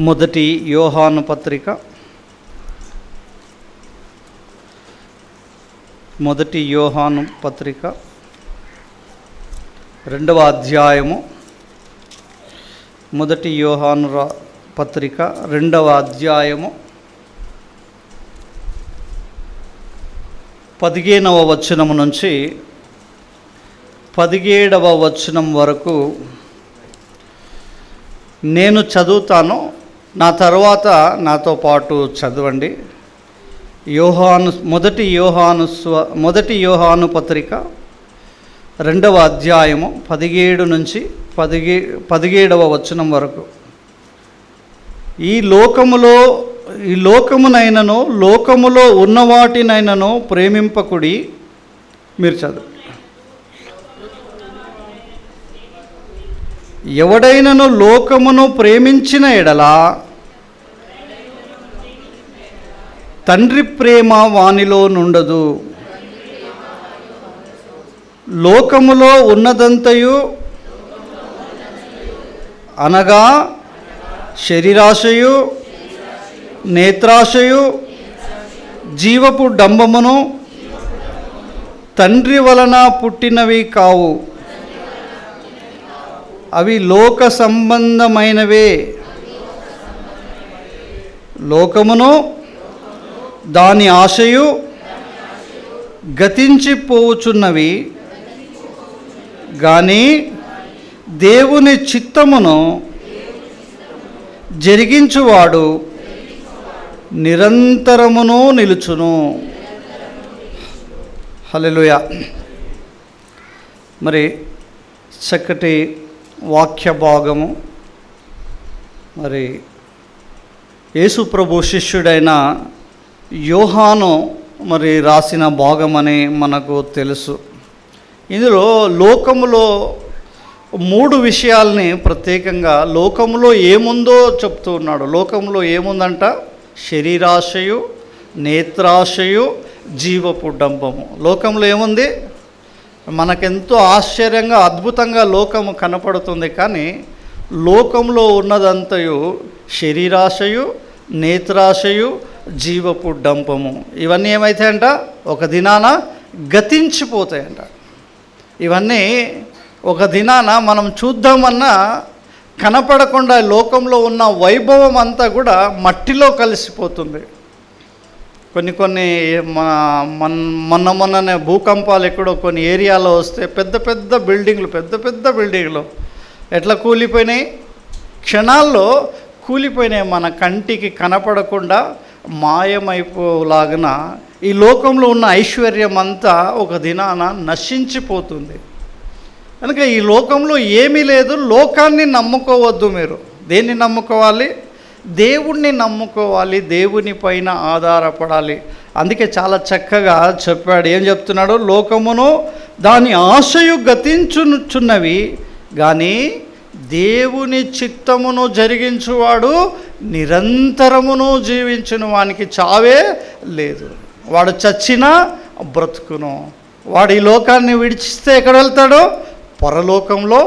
మొదటి యోహాను పత్రిక మొదటి యోహాను పత్రిక 2వ అధ్యాయము మొదటి యోహాను పత్రిక 2వ అధ్యాయము 15వ వచనం నుంచి 17వ వచనం వరకు నేను చదువుతాను. నా తర్వాత నాతో పాటు చదవండి. మొదటి యోహాను పత్రిక 2వ అధ్యాయము 17 నుంచి 17వ వచనం వరకు. ఈ లోకమునైనను లోకములో ఉన్నవాటినైనను ప్రేమింపకుడి. మీరు చదువు. ఎవడైనను లోకమును ప్రేమించిన ఎడల తండ్రి ప్రేమ వానిలో నుండదు. లోకములో ఉన్నదంతయు అనగా శరీరాశయు, నేత్రాశయు, జీవపు డంబమును తండ్రి వలన పుట్టినవి కావు. అవి లోక సంబంధమైనవే. లోకమును దాని ఆశయు గతించిపోవుచున్నవి, కానీ దేవుని చిత్తమును జరిగించువాడు నిరంతరమును నిలుచును. హల్లెలూయా. మరి చక్కటి వాక్య భాగము. మరి యేసు ప్రభు శిష్యుడైన యోహాను మరి రాసిన భాగమని మనకు తెలుసు. ఇందులో లోకములో 3 విషయాల్ని ప్రత్యేకంగా లోకములో ఏముందో చెప్తూ ఉన్నాడు. లోకంలో ఏముందంట? శరీరాశయు, నేత్రాశయు, జీవపు డంబము. లోకంలో ఏముంది? మనకెంతో ఆశ్చర్యంగా అద్భుతంగా లోకము కనపడుతుంది, కానీ లోకంలో ఉన్నదంతయు శరీరాశయు, నేత్రాశయు, జీవపు డంపము. ఇవన్నీ ఏమవుతాయంట? ఒక దినాన గతించిపోతాయంట. ఇవన్నీ ఒక దినాన మనం చూద్దామన్నా కనపడకుండా లోకంలో ఉన్న వైభవం అంతా కూడా మట్టిలో కలిసిపోతుంది. కొన్ని మొన్ననే భూకంపాలు ఎక్కడో కొన్ని ఏరియాలో వస్తే పెద్ద పెద్ద బిల్డింగ్లు ఎట్లా కూలిపోయినాయి? క్షణాల్లో కూలిపోయినాయి. మన కంటికి కనపడకుండా మాయమైపోలాగిన ఈ లోకంలో ఉన్న ఐశ్వర్యం అంతా ఒక దినాన నశించిపోతుంది. కనుక ఈ లోకంలో ఏమీ లేదు. లోకాన్ని నమ్ముకోవద్దు. మీరు దేన్ని నమ్ముకోవాలి? దేవుణ్ణి నమ్ముకోవాలి. దేవుని పైన ఆధారపడాలి. అందుకే చాలా చక్కగా చెప్పాడు. ఏం చెప్తున్నాడు? లోకమును దాని ఆశయు గతించుచున్నవి, కానీ దేవుని చిత్తమును జరిగించువాడు నిరంతరమును జీవించును. వానికి చావే లేదు. వాడు చచ్చినా బ్రతుకును. వాడు ఈ లోకాన్ని విడిచిస్తే ఎక్కడ వెళ్తాడు? పరలోకంలో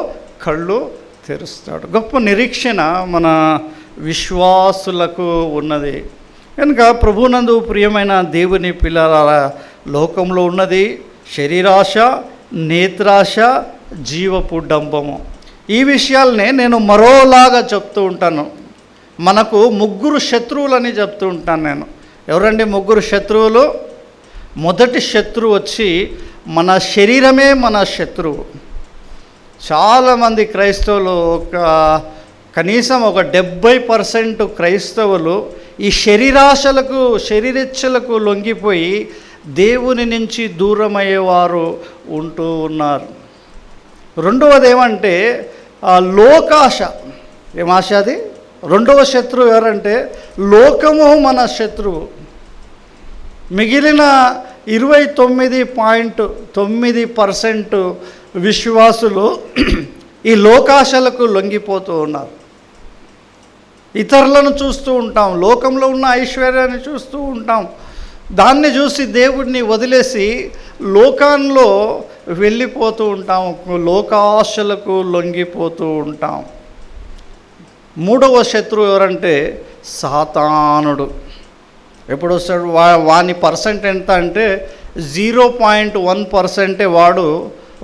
కళ్ళు తెరుస్తాడు. గొప్ప నిరీక్షణ మన విశ్వాసులకు ఉన్నది. కనుక ప్రభునందు ప్రియమైన దేవుని పిల్లల, లోకంలో ఉన్నది శరీరాశ, నేత్రాశ, జీవపు డంబము. ఈ విషయాలనే నేను మరోలాగా చెప్తూ ఉంటాను. మనకు 3 శత్రువులని చెప్తూ ఉంటాను నేను. ఎవరండి 3 శత్రువులు? మొదటి శత్రువు వచ్చి మన శరీరమే మన శత్రువు. చాలామంది క్రైస్తవులు, కనీసం ఒక 70% క్రైస్తవులు ఈ శరీరాశలకు, శరీరేచ్ఛలకు లొంగిపోయి దేవుని నుంచి దూరమయ్యేవారు ఉంటూ ఉన్నారు. రెండవది ఏమంటే లోకాశ. ఏమాశ అది? రెండవ శత్రువు ఎవరంటే లోకము మన శత్రువు. మిగిలిన 29.9% విశ్వాసులు ఈ లోకాశలకు లొంగిపోతూ ఉన్నారు. ఇతరులను చూస్తూ ఉంటాం, లోకంలో ఉన్న ఐశ్వర్యాన్ని చూస్తూ ఉంటాం, దాన్ని చూసి దేవుడిని వదిలేసి లోకంలో వెళ్ళిపోతూ ఉంటాం, లోకాశలకు లొంగిపోతూ ఉంటాం. మూడవ శత్రువు ఎవరంటే సాతానుడు. ఎప్పుడు వస్తాడు? వాని పర్సెంట్ ఎంత అంటే 0.1% వాడు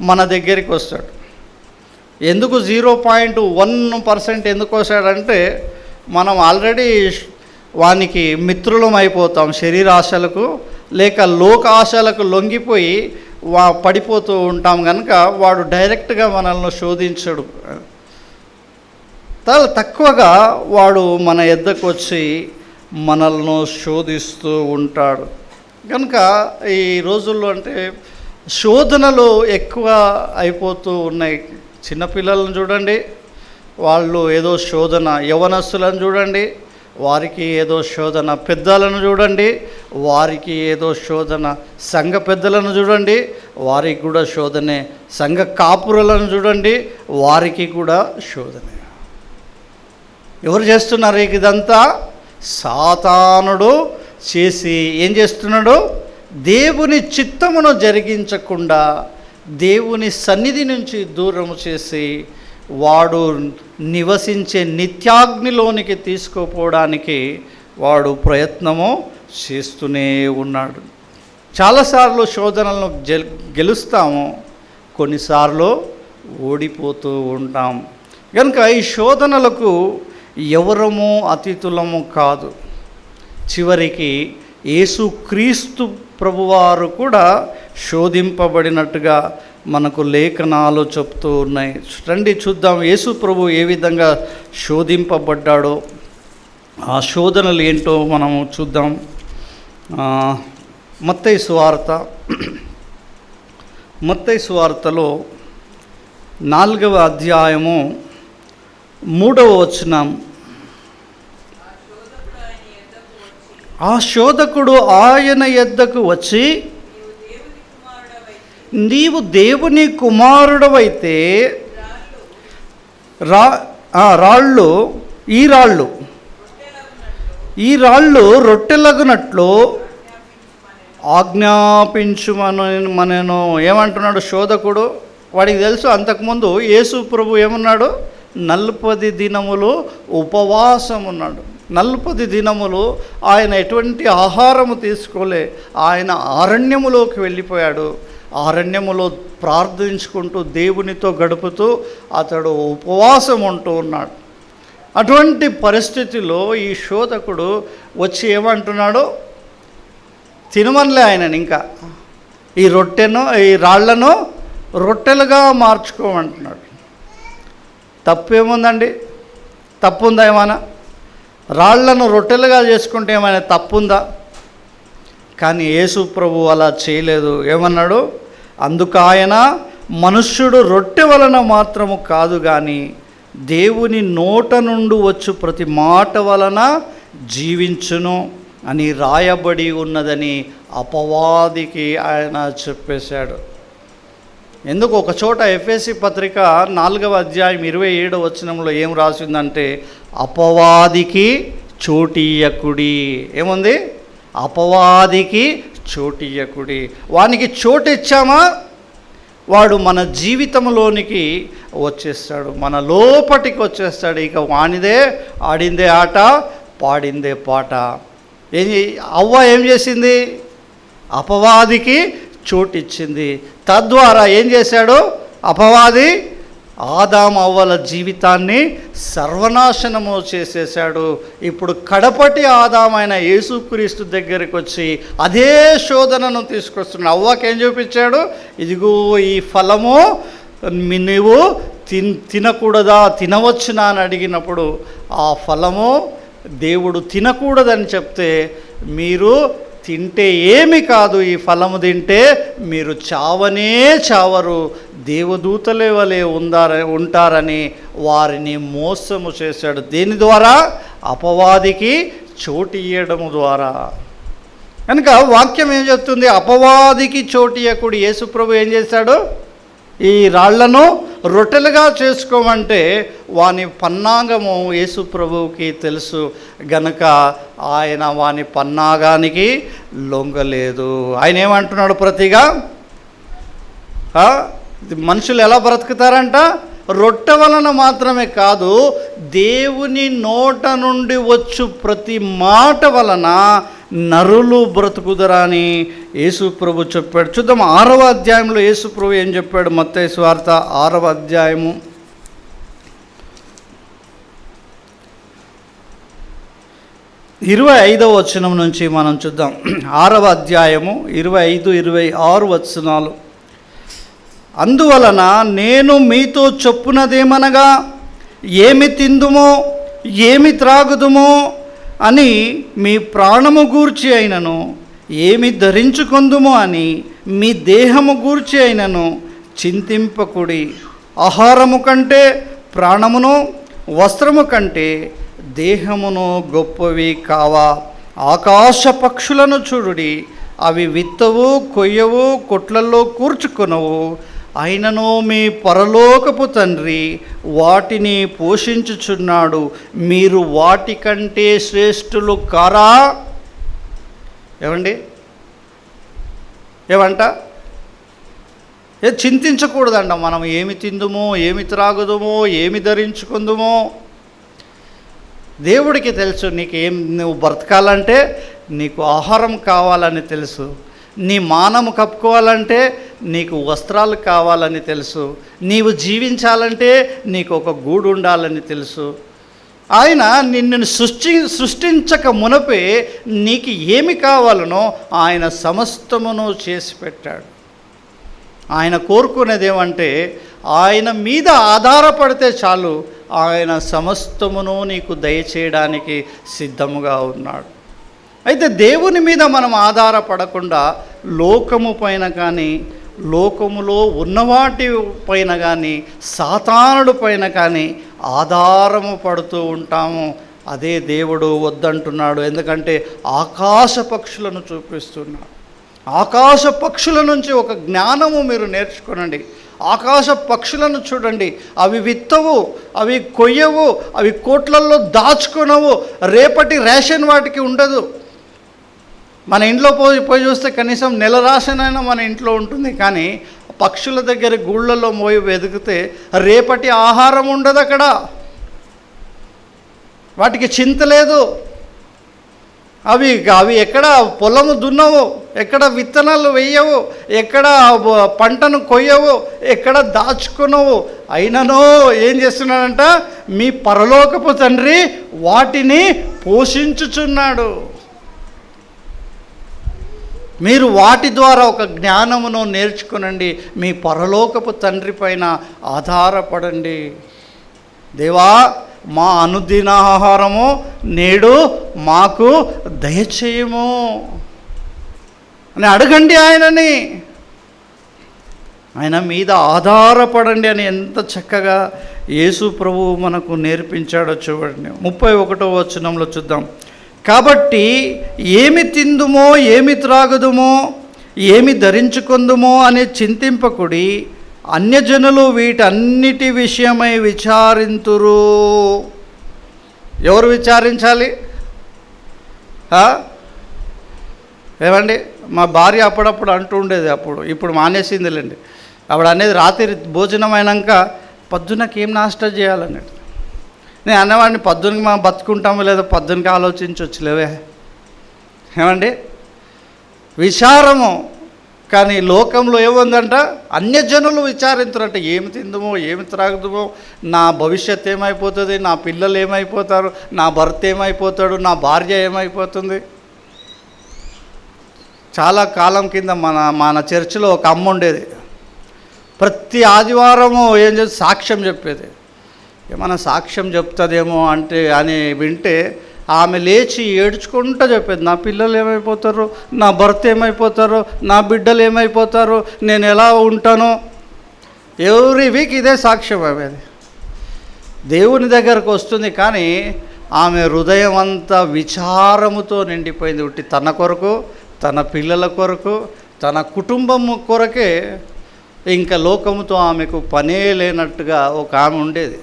మన దగ్గరికి వస్తాడు. ఎందుకు 0.1% ఎందుకు వస్తాడంటే, మనం ఆల్రెడీ వానికి మిత్రులం అయిపోతాం. శరీరాశలకు లేక లోక ఆశలకు లొంగిపోయి పడిపోతూ ఉంటాం కనుక వాడు డైరెక్ట్గా మనల్ని శోధించడు. చాలా తక్కువగా వాడు మన ఎద్దకు వచ్చి మనల్ని శోధిస్తూ ఉంటాడు. కనుక ఈ రోజుల్లో అంటే శోధనలు ఎక్కువ అయిపోతూ ఉన్నాయి. చిన్నపిల్లలను చూడండి, వాళ్ళు ఏదో శోధన. యవనస్తులను చూడండి, వారికి ఏదో శోధన. పెద్దలను చూడండి, వారికి ఏదో శోధన. సంఘ పెద్దలను చూడండి, వారికి కూడా శోధనే. సంఘ కాపురులను చూడండి, వారికి కూడా శోధనే. ఎవరు చేస్తున్నారు ఇదంతా? సాతానుడు చేసి ఏం చేస్తున్నాడు? దేవుని చిత్తమును జరిగించకుండా దేవుని సన్నిధి నుంచి దూరం చేసి వాడు నివసించే నిత్యాగ్నిలోనికి తీసుకుపోవడానికి వాడు ప్రయత్నము చేస్తూనే ఉన్నాడు. చాలాసార్లు శోధనలను గెలుస్తాము, కొన్నిసార్లు ఓడిపోతూ ఉంటాం. కనుక ఈ శోధనలకు ఎవరము అతిథులము కాదు. చివరికి యేసుక్రీస్తు ప్రభువారు కూడా శోధింపబడినట్టుగా మనకు లేఖనాలు చెప్తూ ఉన్నాయి. రండి చూద్దాం యేసు ప్రభు ఏ విధంగా శోధింపబడ్డాడో, ఆ శోధనలు ఏంటో మనము చూద్దాం. మత్తయి సువార్తలో 4వ అధ్యాయము 3వ వచనం. ఆ శోధకుడు ఆయన యొద్దకు వచ్చి, నీవు దేవుని కుమారుడవైతే ఈ రాళ్ళు రొట్టెలగునట్లు ఆజ్ఞాపించుమనెను. ఏమంటున్నాడు శోధకుడు? వాడికి తెలుసు అంతకుముందు యేసు ప్రభు ఏమన్నాడు? 40 దినములు ఉపవాసం ఉన్నాడు. 40 దినములు ఆయన ఎటువంటి ఆహారము తీసుకోలే. ఆయన అరణ్యములోకి వెళ్ళిపోయాడు. అరణ్యములో ప్రార్థించుకుంటూ దేవునితో గడుపుతూ అతడు ఉపవాసం ఉంటూ ఉన్నాడు. అటువంటి పరిస్థితిలో ఈ శోధకుడు వచ్చి ఏమంటున్నాడు? తినమనిలే ఆయనని, ఇంకా ఈ రాళ్లను రొట్టెలుగా మార్చుకోమంటున్నాడు. తప్పేముందండి? తప్పుందా ఏమైనా? రాళ్లను రొట్టెలుగా చేసుకుంటే ఏమైనా తప్పుందా? కానీ యేసు ప్రభు అలా చేయలేదు. ఏమన్నాడు? అందుకు ఆయన, మనుష్యుడు రొట్టె వలన మాత్రము కాదు కానీ దేవుని నోట నుండి వచ్చు ప్రతి మాట వలన జీవించును అని రాయబడి ఉన్నదని అపవాదికి ఆయన చెప్పేశాడు. ఎందుకు? ఒక చోట ఎఫెసీ పత్రిక 4వ అధ్యాయం 27వ వచనంలో ఏం రాసిందంటే, అపవాదికి చోటియ్యకుడి. ఏముంది? అపవాదికి చోటియ్యకుడి. వానికి చోటు ఇచ్చామా, వాడు మన జీవితంలోనికి వచ్చేస్తాడు, మన లోపటికి వచ్చేస్తాడు. ఇక వానిదే ఆడిందే ఆట, పాడిందే పాట. అవ్వ ఏం చేసింది? అపవాదికి చోటు ఇచ్చింది. తద్వారా ఏం చేశాడు అపవాది? ఆదాము అవ్వల జీవితాన్ని సర్వనాశనము చేసేశాడు. ఇప్పుడు కడపటి ఆదామైన యేసుక్రీస్తు దగ్గరికి వచ్చి అదే శోధనను తీసుకొస్తున్నాడు. అవ్వకేం చూపించాడు? ఇదిగో ఈ ఫలము నీవు తినకూడదా, తినవచ్చునా అని అడిగినప్పుడు ఆ ఫలము దేవుడు తినకూడదని చెప్తే, మీరు తింటే ఏమి కాదు, ఈ ఫలము తింటే మీరు చావనే చావరు, దేవదూతలే వలె ఉంటారని వారిని మోసము చేశాడు. దేని ద్వారా? అపవాదికి చోటు ఇయ్యడము ద్వారా. కనుక వాక్యం ఏం చెప్తుంది? అపవాదికి చోటు ఇయ్యకుడు. యేసుప్రభు ఏం చేశాడు? ఈ రాళ్లను రొట్టెలుగా చేసుకోమంటే వాని పన్నాగము యేసుప్రభువుకి తెలుసు గనక ఆయన వాని పన్నాగానికి లొంగలేదు. ఆయన ఏమంటున్నాడు? ప్రతిగా మనుషులు ఎలా బ్రతుకుతారంట? రొట్టె వలన మాత్రమే కాదు, దేవుని నోట నుండి వచ్చు ప్రతి మాట వలన నరులు బ్రతుకుదరా అని యేసు ప్రభు చెప్పాడు. చూద్దాం 6వ అధ్యాయంలో యేసు ప్రభు ఏం చెప్పాడు. మత్తయి సువార్త 6వ అధ్యాయము 25వ వచనం నుంచి మనం చూద్దాం. 6వ అధ్యాయము 25-26 వచనాలు. అందువలన నేను మీతో చెప్పునదేమనగా, ఏమి తిందుమో ఏమి త్రాగుదుమో అని మీ ప్రాణము గూర్చి అయినను, ఏమి ధరించుకొందుమో అని మీ దేహము గూర్చి అయినను చింతింపకుడి. ఆహారము కంటే ప్రాణమును, వస్త్రము కంటే దేహమును గొప్పవి కావా. ఆకాశ పక్షులను చూడుడి, అవి విత్తవు, కొయ్యవు, కొట్లల్లో కూర్చుకొనవు, అయినను మీ పరలోకపు తండ్రి వాటిని పోషించుచున్నాడు. మీరు వాటికంటే శ్రేష్ఠులు కారా? ఏమంట చింతించకూడదంట. మనం ఏమి తిందుమో, ఏమి త్రాగుదుమో, ఏమి ధరించుకుందుమో. దేవుడికి తెలుసు నువ్వు బ్రతకాలంటే నీకు ఆహారం కావాలని తెలుసు, నీ మానము కప్పుకోవాలంటే నీకు వస్త్రాలు కావాలని తెలుసు, నీవు జీవించాలంటే నీకు ఒక గూడు ఉండాలని తెలుసు. ఆయన నిన్ను సృష్టించక మునపే నీకు ఏమి కావాలనో ఆయన సమస్తమును చేసి పెట్టాడు. ఆయన కోరుకునేది ఏమంటే, ఆయన మీద ఆధారపడితే చాలు, ఆయన సమస్తమును నీకు దయచేయడానికి సిద్ధముగా ఉన్నాడు. అయితే దేవుని మీద మనం ఆధారపడకుండా లోకము పైన కానీ, లోకములో ఉన్నవాటి పైన కానీ, సాతానుడి పైన కానీ ఆధారము పడుతూ ఉంటాము. అదే దేవుడు వద్దంటున్నాడు. ఎందుకంటే ఆకాశ పక్షులను చూపిస్తున్నాడు. ఆకాశ పక్షుల నుంచి ఒక జ్ఞానము మీరు నేర్చుకోనండి. ఆకాశ పక్షులను చూడండి, అవి విత్తవు, అవి కొయ్యవు, అవి కోట్లల్లో దాచుకొనవు. రేపటి రేషన్ వాటికి ఉండదు. మన ఇంట్లో పోయి చూస్తే కనీసం నెల రేషనైనా మన ఇంట్లో ఉంటుంది. కానీ పక్షుల దగ్గర గూళ్ళలో మోయి వెతికితే రేపటి ఆహారం ఉండదు అక్కడ. వాటికి చింత లేదు. అవి ఎక్కడ పొలము దున్నవు, ఎక్కడ విత్తనాలు వేయవు, ఎక్కడ పంటను కొయ్యవు, ఎక్కడ దాచుకునవు. అయిననో ఏం చేస్తున్నాడంట, మీ పరలోకపు తండ్రి వాటిని పోషించుచున్నాడు. మీరు వాటి ద్వారా ఒక జ్ఞానమును నేర్చుకునండి. మీ పరలోకపు తండ్రి పైన ఆధారపడండి. దేవా, మా అనుదిన ఆహారము నేడు మాకు దయచేయము అని అడగండి. ఆయన మీద ఆధారపడండి అని ఎంత చక్కగా యేసు ప్రభువు మనకు నేర్పించాడో చూడండి. 31వ వచనంలో చూద్దాం. కాబట్టి ఏమి తిందుమో, ఏమి త్రాగుదుమో, ఏమి ధరించుకుందుమో అని చింతింపకుడి. అన్యజనులు వీటన్నిటి విషయమై విచారింతురు. ఎవరు విచారించాలి? ఏమండి, మా భార్య అప్పుడప్పుడు అంటూ ఉండేది, ఇప్పుడు మానేసిందిలేండి. ఆవిడ అనేది రాత్రి భోజనం అయినాక పొద్దునకి ఏం నాష్టా చేయాలన్నాడు. నేను అన్నవాడిని, పొద్దునకి మనం బతుకుంటామో లేదో పొద్దునకి ఆలోచించవచ్చులేవే. ఏమండి, విచారము. కానీ లోకంలో ఏముందంట, అన్యజనులు విచారించారంట. ఏమి తిందుమో, ఏమి త్రాగుదుమో, నా భవిష్యత్ ఏమైపోతుంది, నా పిల్లలు ఏమైపోతారు, నా భర్త ఏమైపోతాడు, నా భార్య ఏమైపోతుంది. చాలా కాలం కింద మన చర్చిలో ఒక అమ్మ ఉండేది. ప్రతి ఆదివారము ఏం చేసి సాక్ష్యం చెప్పేది. ఏమైనా సాక్ష్యం చెప్తుందేమో అని వింటే ఆమె లేచి ఏడ్చుకుంటూ చెప్పేది, నా పిల్లలు ఏమైపోతారు, నా భర్త ఏమైపోతారు, నా బిడ్డలు ఏమైపోతారు, నేను ఎలా ఉంటానో. ఎవ్రీ వీక్ ఇదే సాక్ష్యం. ఆమె దేవుని దగ్గరకు వస్తుంది, కానీ ఆమె హృదయం అంతా విచారముతో నిండిపోయింది. ఉట్టి తన కొరకు, తన పిల్లల కొరకు, తన కుటుంబం కొరకే. ఇంకా లోకముతో ఆమెకు పనే లేనట్టుగా ఒక ఆమె ఉండేది.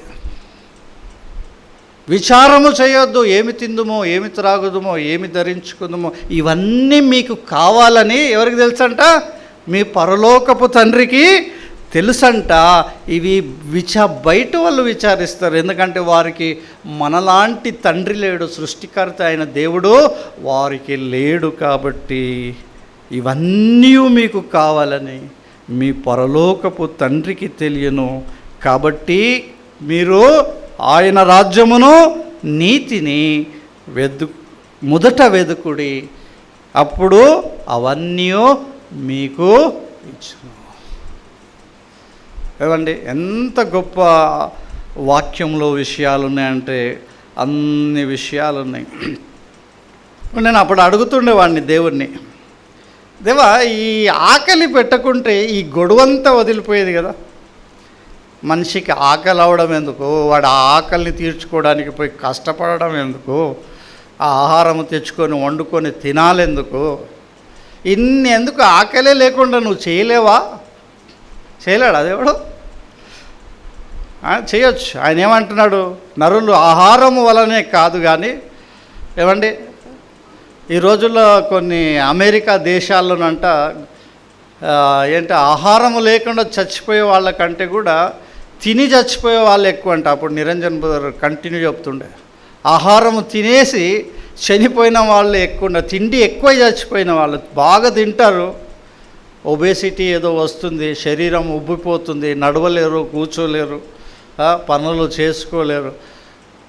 విచారము చేయొద్దు. ఏమి తిందుమో, ఏమి త్రాగుదుమో, ఏమి ధరించుకుందుమో, ఇవన్నీ మీకు కావాలని ఎవరికి తెలుసంట? మీ పరలోకపు తండ్రికి తెలుసంట. ఇవి బయట వాళ్ళు విచారిస్తారు, ఎందుకంటే వారికి మనలాంటి తండ్రి లేడు, సృష్టికర్త అయిన దేవుడు వారికి లేడు. కాబట్టి ఇవన్నీ మీకు కావాలని మీ పరలోకపు తండ్రికి తెలియను. కాబట్టి మీరు ఆయన రాజ్యమును నీతిని మొదట వెదుకుడి, అప్పుడు అవన్నీ మీకు ఇచ్చును. ఏమండి, ఎంత గొప్ప వాక్యంలో విషయాలు ఉన్నాయంటే అన్ని విషయాలు ఉన్నాయి. నేను అప్పుడు అడుగుతుండేవాడిని దేవుణ్ణి, దేవా ఈ ఆకలి పెట్టకుంటే ఈ గొడవంతా వదిలిపోయేది కదా. మనిషికి ఆకలి అవడం ఎందుకు, వాడు ఆ ఆకలిని తీర్చుకోవడానికి పోయి కష్టపడడం ఎందుకు, ఆ ఆహారం తెచ్చుకొని వండుకొని తినాలెందుకు, ఇన్ని ఎందుకు, ఆకలే లేకుండా నువ్వు చేయలేవా? చేయలేడు అదేవాడు, చేయొచ్చు. ఆయన ఏమంటున్నాడు, నరులు ఆహారము వలనే కాదు కానీ, ఏమండి ఈ రోజుల్లో కొన్ని అమెరికా దేశాల్లోనంట ఆహారము లేకుండా చచ్చిపోయే వాళ్ళకంటే కూడా తిని చచ్చిపోయే వాళ్ళు ఎక్కువ అంట. అప్పుడు నిరంజన్ బ్రదర్ కంటిన్యూ చెప్తుండే, ఆహారము తినేసి చనిపోయిన వాళ్ళు ఎక్కువ, తిండి ఎక్కువ చచ్చిపోయిన వాళ్ళు. బాగా తింటారు, ఒబేసిటీ ఏదో వస్తుంది, శరీరం ఉబ్బిపోతుంది, నడవలేరు, కూర్చోలేరు, పనులు చేసుకోలేరు,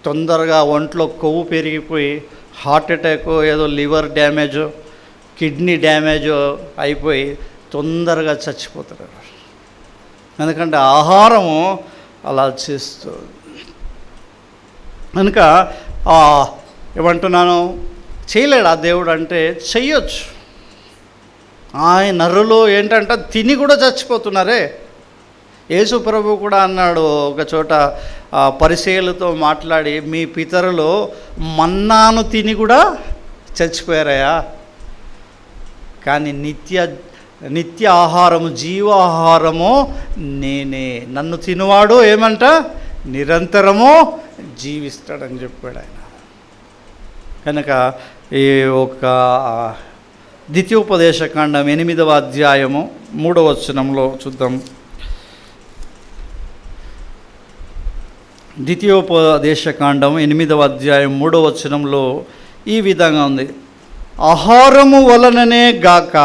తొందరగా ఒంట్లో కొవ్వు పెరిగిపోయి హార్ట్ అటాక్, ఏదో లివర్ డ్యామేజో కిడ్నీ డ్యామేజో అయిపోయి తొందరగా చచ్చిపోతారు. ఎందుకంటే ఆహారము అలా చేస్తుంది. కనుక ఏమంటున్నాను, చేయలేడు ఆ దేవుడు అంటే చెయ్యొచ్చు. ఆయన నరులు ఏంటంటే తిని కూడా చచ్చిపోతున్నారే. యేసు ప్రభు కూడా అన్నాడు ఒక చోట, పరిసయ్యులతో మాట్లాడి, మీ పితరులు మన్నాను తిని కూడా చచ్చిపోయారయా, కానీ నిత్య ఆహారము, జీవాహారము నేనే, నన్ను తినువాడు ఏమంట నిరంతరము జీవిస్తాడని చెప్పాడు ఆయన. కనుక ఈ ఒక ద్వితీయోపదేశకాండం 8వ అధ్యాయము 3వ వచనంలో చూద్దాం. ద్వితీయోపదేశకాండం 8వ అధ్యాయం 3వ వచనంలో ఈ విధంగా ఉంది, ఆహారము వలననే గాక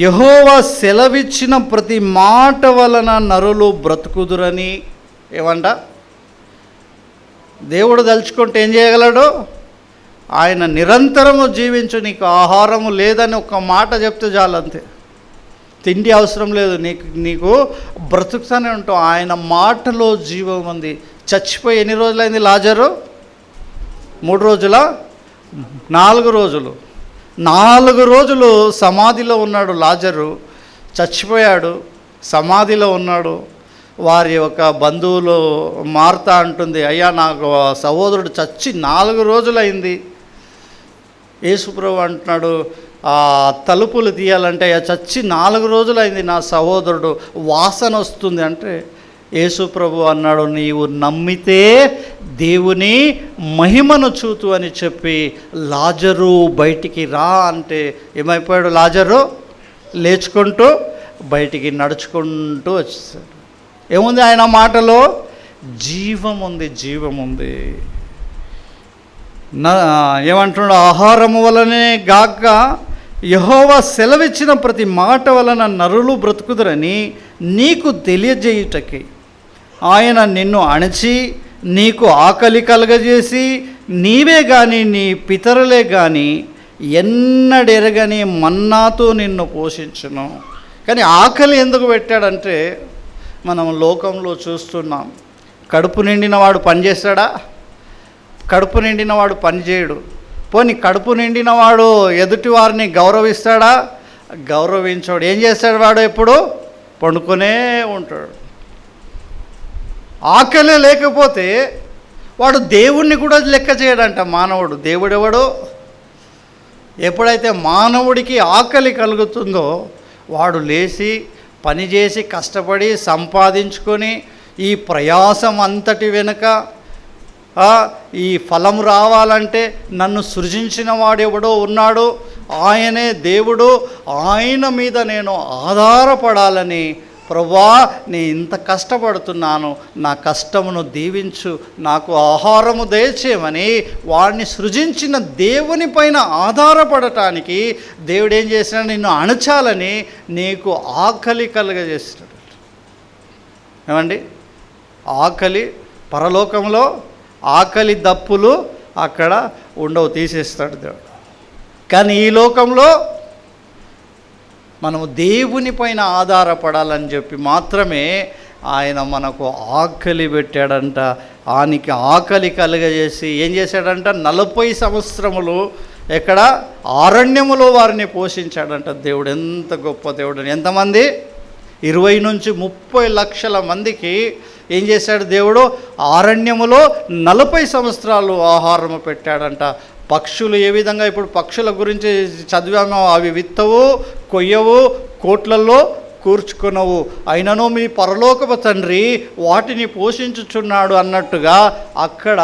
యెహోవా సెలవిచ్చిన ప్రతి మాట వలన నరులు బ్రతుకుదురని. ఏమంట, దేవుడు తలుచుకుంటే ఏం చేయగలడు, ఆయన నిరంతరము జీవించు, నీకు ఆహారము లేదని ఒక మాట చెప్తే చాలు, అంతే. తిండి అవసరం లేదు, నీకు బ్రతుకుతూనే ఉంటావు. ఆయన మాటలో జీవం ఉంది. చచ్చిపోయి ఎన్ని రోజులైంది లాజరు? 3 రోజులా? 4 రోజులు. 4 రోజులు సమాధిలో ఉన్నాడు లాజరు, చచ్చిపోయాడు, సమాధిలో ఉన్నాడు. వారి యొక్క బంధువులు మార్తా అంటుంది, అయ్యా నాకు సహోదరుడు చచ్చి 4 రోజులైంది. యేసుప్రభు అంటున్నాడు, తలుపులు తీయాలంటే చచ్చి 4 రోజులైంది నా సహోదరుడు, వాసన వస్తుంది అంటే యేసుప్రభు అన్నాడు, నీవు నమ్మితే దేవుని మహిమను చూతు అని చెప్పి లాజరు బయటికి రా అంటే ఏమైపోయాడు లాజరు? లేచుకుంటూ బయటికి నడుచుకుంటూ వచ్చేసాడు. ఏముంది ఆయన మాటలో? జీవం ఉంది, జీవం ఉంది. ఏమంటున్నాడు, ఆహారము వలనే గాక యెహోవా సెలవిచ్చిన ప్రతి మాట వలన నరులు బ్రతుకుదురని నీకు తెలియజేయుటకి ఆయన నిన్ను అణచి నీకు ఆకలి కలగజేసి, నీవే కానీ నీ పితరులే కానీ ఎన్నడెరగని మన్నాతో నిన్ను పోషించును. కానీ ఆకలి ఎందుకు పెట్టాడంటే, మనం లోకంలో చూస్తున్నాం, కడుపు నిండిన వాడు పని చేస్తాడా? కడుపు నిండిన వాడు పని చేయడు. పోనీ కడుపు నిండిన వాడు ఎదుటి వారిని గౌరవిస్తాడా? గౌరవించాడు. ఏం చేస్తాడు వాడు? ఎప్పుడు పండుకొనే ఉంటాడు. ఆకలి లేకపోతే వాడు దేవుణ్ణి కూడా లెక్క చేయడంట మానవుడు. దేవుడెవడో? ఎప్పుడైతే మానవుడికి ఆకలి కలుగుతుందో వాడు లేచి పనిచేసి కష్టపడి సంపాదించుకొని ఈ ప్రయాసం అంతటి వెనుక ఈ ఫలం రావాలంటే నన్ను సృజించిన వాడెవడో ఉన్నాడు, ఆయనే దేవుడు, ఆయన మీద నేను ఆధారపడాలని ప్రభువా, నీ ఇంత కష్టపడుతున్నాను, నా కష్టమును దీవించు, నాకు ఆహారము దయచేయమని వాడిని సృజించిన దేవుని పైన ఆధారపడటానికి దేవుడు ఏం చేసినాడు? నిన్ను అణచాలని నీకు ఆకలి కలుగజేసినాడు. ఏమండి, ఆకలి పరలోకంలో ఆకలి దప్పులు అక్కడ ఉండవు, తీసేస్తాడు దేవుడు. కానీ ఈ లోకంలో మనము దేవుని పైన ఆధారపడాలని చెప్పి మాత్రమే ఆయన మనకు ఆకలి పెట్టాడంట. ఆయనకి ఆకలి కలుగజేసి ఏం చేశాడంట? 40 సంవత్సరములు ఎక్కడ? అరణ్యములో వారిని పోషించాడంట. దేవుడు ఎంత గొప్ప దేవుడు! ఎంతమంది? 20 నుంచి 30 లక్షల మందికి ఏం చేశాడు దేవుడు? అరణ్యములో 40 సంవత్సరాలు ఆహారము పెట్టాడంట. పక్షులు ఏ విధంగా, ఇప్పుడు పక్షుల గురించి చదివామో, అవి విత్తవు, కొయ్యవు, కోట్లలో కూర్చుకొనవు, అయినను మీ పరలోకపు తండ్రి వాటిని పోషించుచున్నాడు అన్నట్టుగా అక్కడ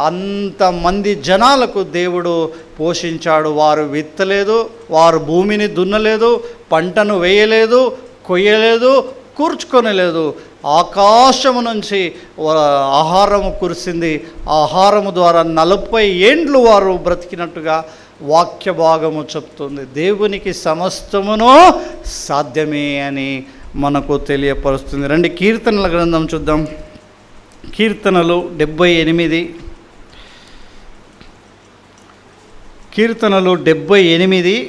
అంతమంది జనాలకు దేవుడు పోషించాడు. వారు విత్తలేదు, వారు భూమిని దున్నలేదు, పంటను వేయలేదు, కొయ్యలేదు, కూర్చుకొనలేదు. ఆకాశము నుంచి ఆహారము కురిసింది. ఆహారము ద్వారా 40 ఏండ్లు వారు బ్రతికినట్టుగా వాక్య భాగము చెప్తుంది. దేవునికి సమస్తమును సాధ్యమే అని మనకు తెలియపరుస్తుంది. రండి, కీర్తనల గ్రంథం చూద్దాం. కీర్తనలు 78. కీర్తనలు 78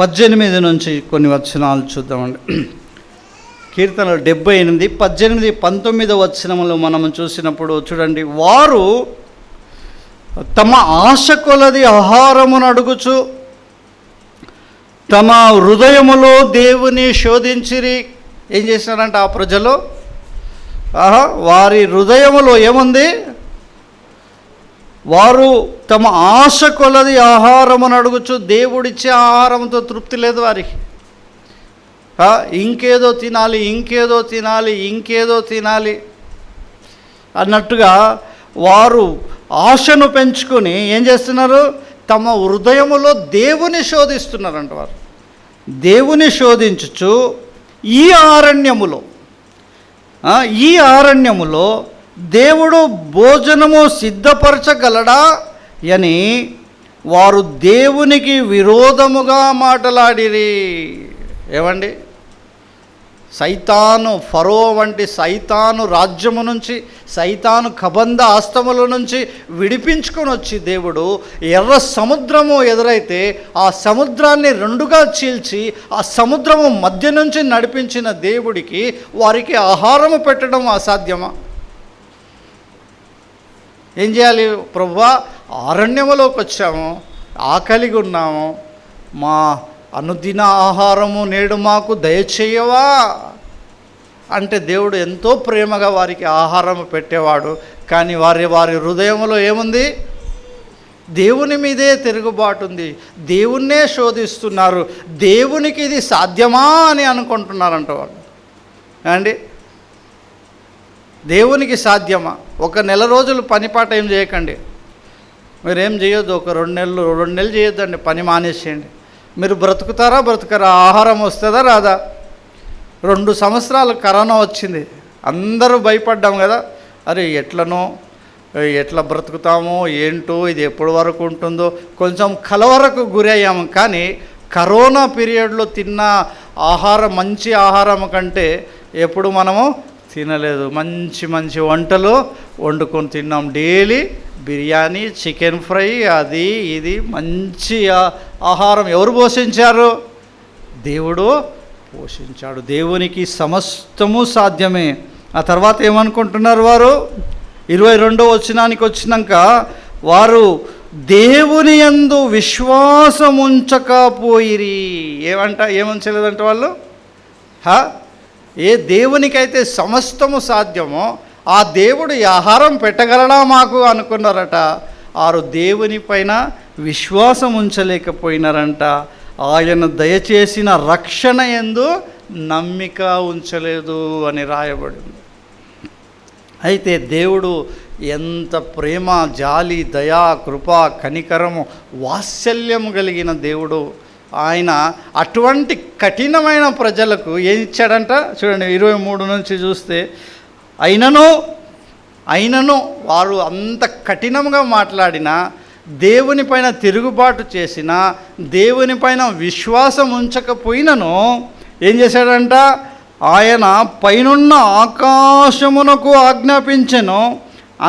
18 నుంచి కొన్ని వచనాలు చూద్దామండి. కీర్తనలు 78, 18, 19 వచనములు మనం చూసినప్పుడు చూడండి, వారు తమ ఆశ కొలది ఆహారమును అడుగుచు తమ హృదయములో దేవుని శోధించిరి. ఏం చేసినారంటే ఆ ప్రజలు, వారి హృదయములో ఏముంది? వారు తమ ఆశ కొలది ఆహారమును అడుగుచు, దేవుడిచ్చే ఆహారంతో తృప్తి లేదు వారికి. ఇంకేదో తినాలి, ఇంకేదో తినాలి, ఇంకేదో తినాలి అన్నట్టుగా వారు ఆశను పెంచుకొని ఏం చేస్తున్నారు? తమ హృదయములో దేవుని శోధిస్తున్నారంట. వారు దేవుని శోధించుచు ఈ అరణ్యములో దేవుడు భోజనము సిద్ధపరచగలడా అని వారు దేవునికి విరోధముగా మాటలాడిరి. ఏమండి, సైతాను, ఫరో వంటి సైతాను రాజ్యము నుంచి, సైతాను కబంధ ఆస్తముల నుంచి విడిపించుకొని వచ్చి దేవుడు ఎర్ర సముద్రము ఎదురైతే ఆ సముద్రాన్ని 2గా చీల్చి ఆ సముద్రము మధ్య నుంచి నడిపించిన దేవుడికి వారికి ఆహారము పెట్టడం అసాధ్యమా? ఏం చేయాలి? ప్రభువా, అరణ్యములోకి వచ్చాము, ఆకలిగా ఉన్నాము, మా అనుదిన ఆహారము నేడు మాకు దయచేయవా అంటే దేవుడు ఎంతో ప్రేమగా వారికి ఆహారం పెట్టేవాడు. కానీ వారి హృదయంలో ఏముంది? దేవుని మీదే తిరుగుబాటు ఉంది. దేవుణ్ణే శోధిస్తున్నారు. దేవునికి ఇది సాధ్యమా అని అనుకుంటున్నారంట వాళ్ళు. అండి, దేవునికి సాధ్యమా? ఒక నెల రోజులు పనిపాట ఏం చేయకండి, మీరేం చేయొద్దు. ఒక 2 నెలలు చేయొద్దండి, పని మానేసేయండి. మీరు బ్రతుకుతారా బ్రతుకరా? ఆహారం వస్తుందా రాదా? 2 సంవత్సరాలు కరోనా వచ్చింది, అందరూ భయపడ్డాం కదా. అరే ఎట్లా బ్రతుకుతామో ఏంటో, ఇది ఎప్పటి వరకు ఉంటుందో, కొంచెం కలవరకు గురి అయ్యాము. కానీ కరోనా పీరియడ్లో తిన్న ఆహారం, మంచి ఆహారం కంటే ఎప్పుడు మనము తినలేదు. మంచి వంటలు వండుకొని తిన్నాం. డైలీ బిర్యానీ, చికెన్ ఫ్రై, అది ఇది మంచి ఆహారం ఎవరు పోషించారు? దేవుడు పోషించాడు. దేవునికి సమస్తము సాధ్యమే. ఆ తర్వాత ఏమనుకుంటున్నారు వారు? 22వ వచనానికి వచ్చినాక, వారు దేవుని యందు విశ్వాసముంచకపోయిరి. ఏముంచలేదంట వాళ్ళు? ఏ దేవునికైతే సమస్తము సాధ్యమో ఆ దేవుడు ఈ ఆహారం పెట్టగలడా మాకు అనుకున్నారట. వారు దేవుని పైన విశ్వాసం ఉంచలేకపోయినారంట. ఆయన దయచేసిన రక్షణ యందు నమ్మిక ఉంచలేదు అని రాయబడింది. అయితే దేవుడు ఎంత ప్రేమ, జాలి, దయా, కృప, కనికరము, వాత్సల్యము కలిగిన దేవుడు ఆయన. అటువంటి కఠినమైన ప్రజలకు ఏం ఇచ్చాడంట చూడండి, 23 నుంచి చూస్తే, అయినను వారు అంత కఠినంగా మాట్లాడినా, దేవునిపైన తిరుగుబాటు చేసిన, దేవునిపైన విశ్వాసం ఉంచకపోయినను ఏం చేశాడంట, ఆయన పైనున్న ఆకాశమునకు ఆజ్ఞాపించెను,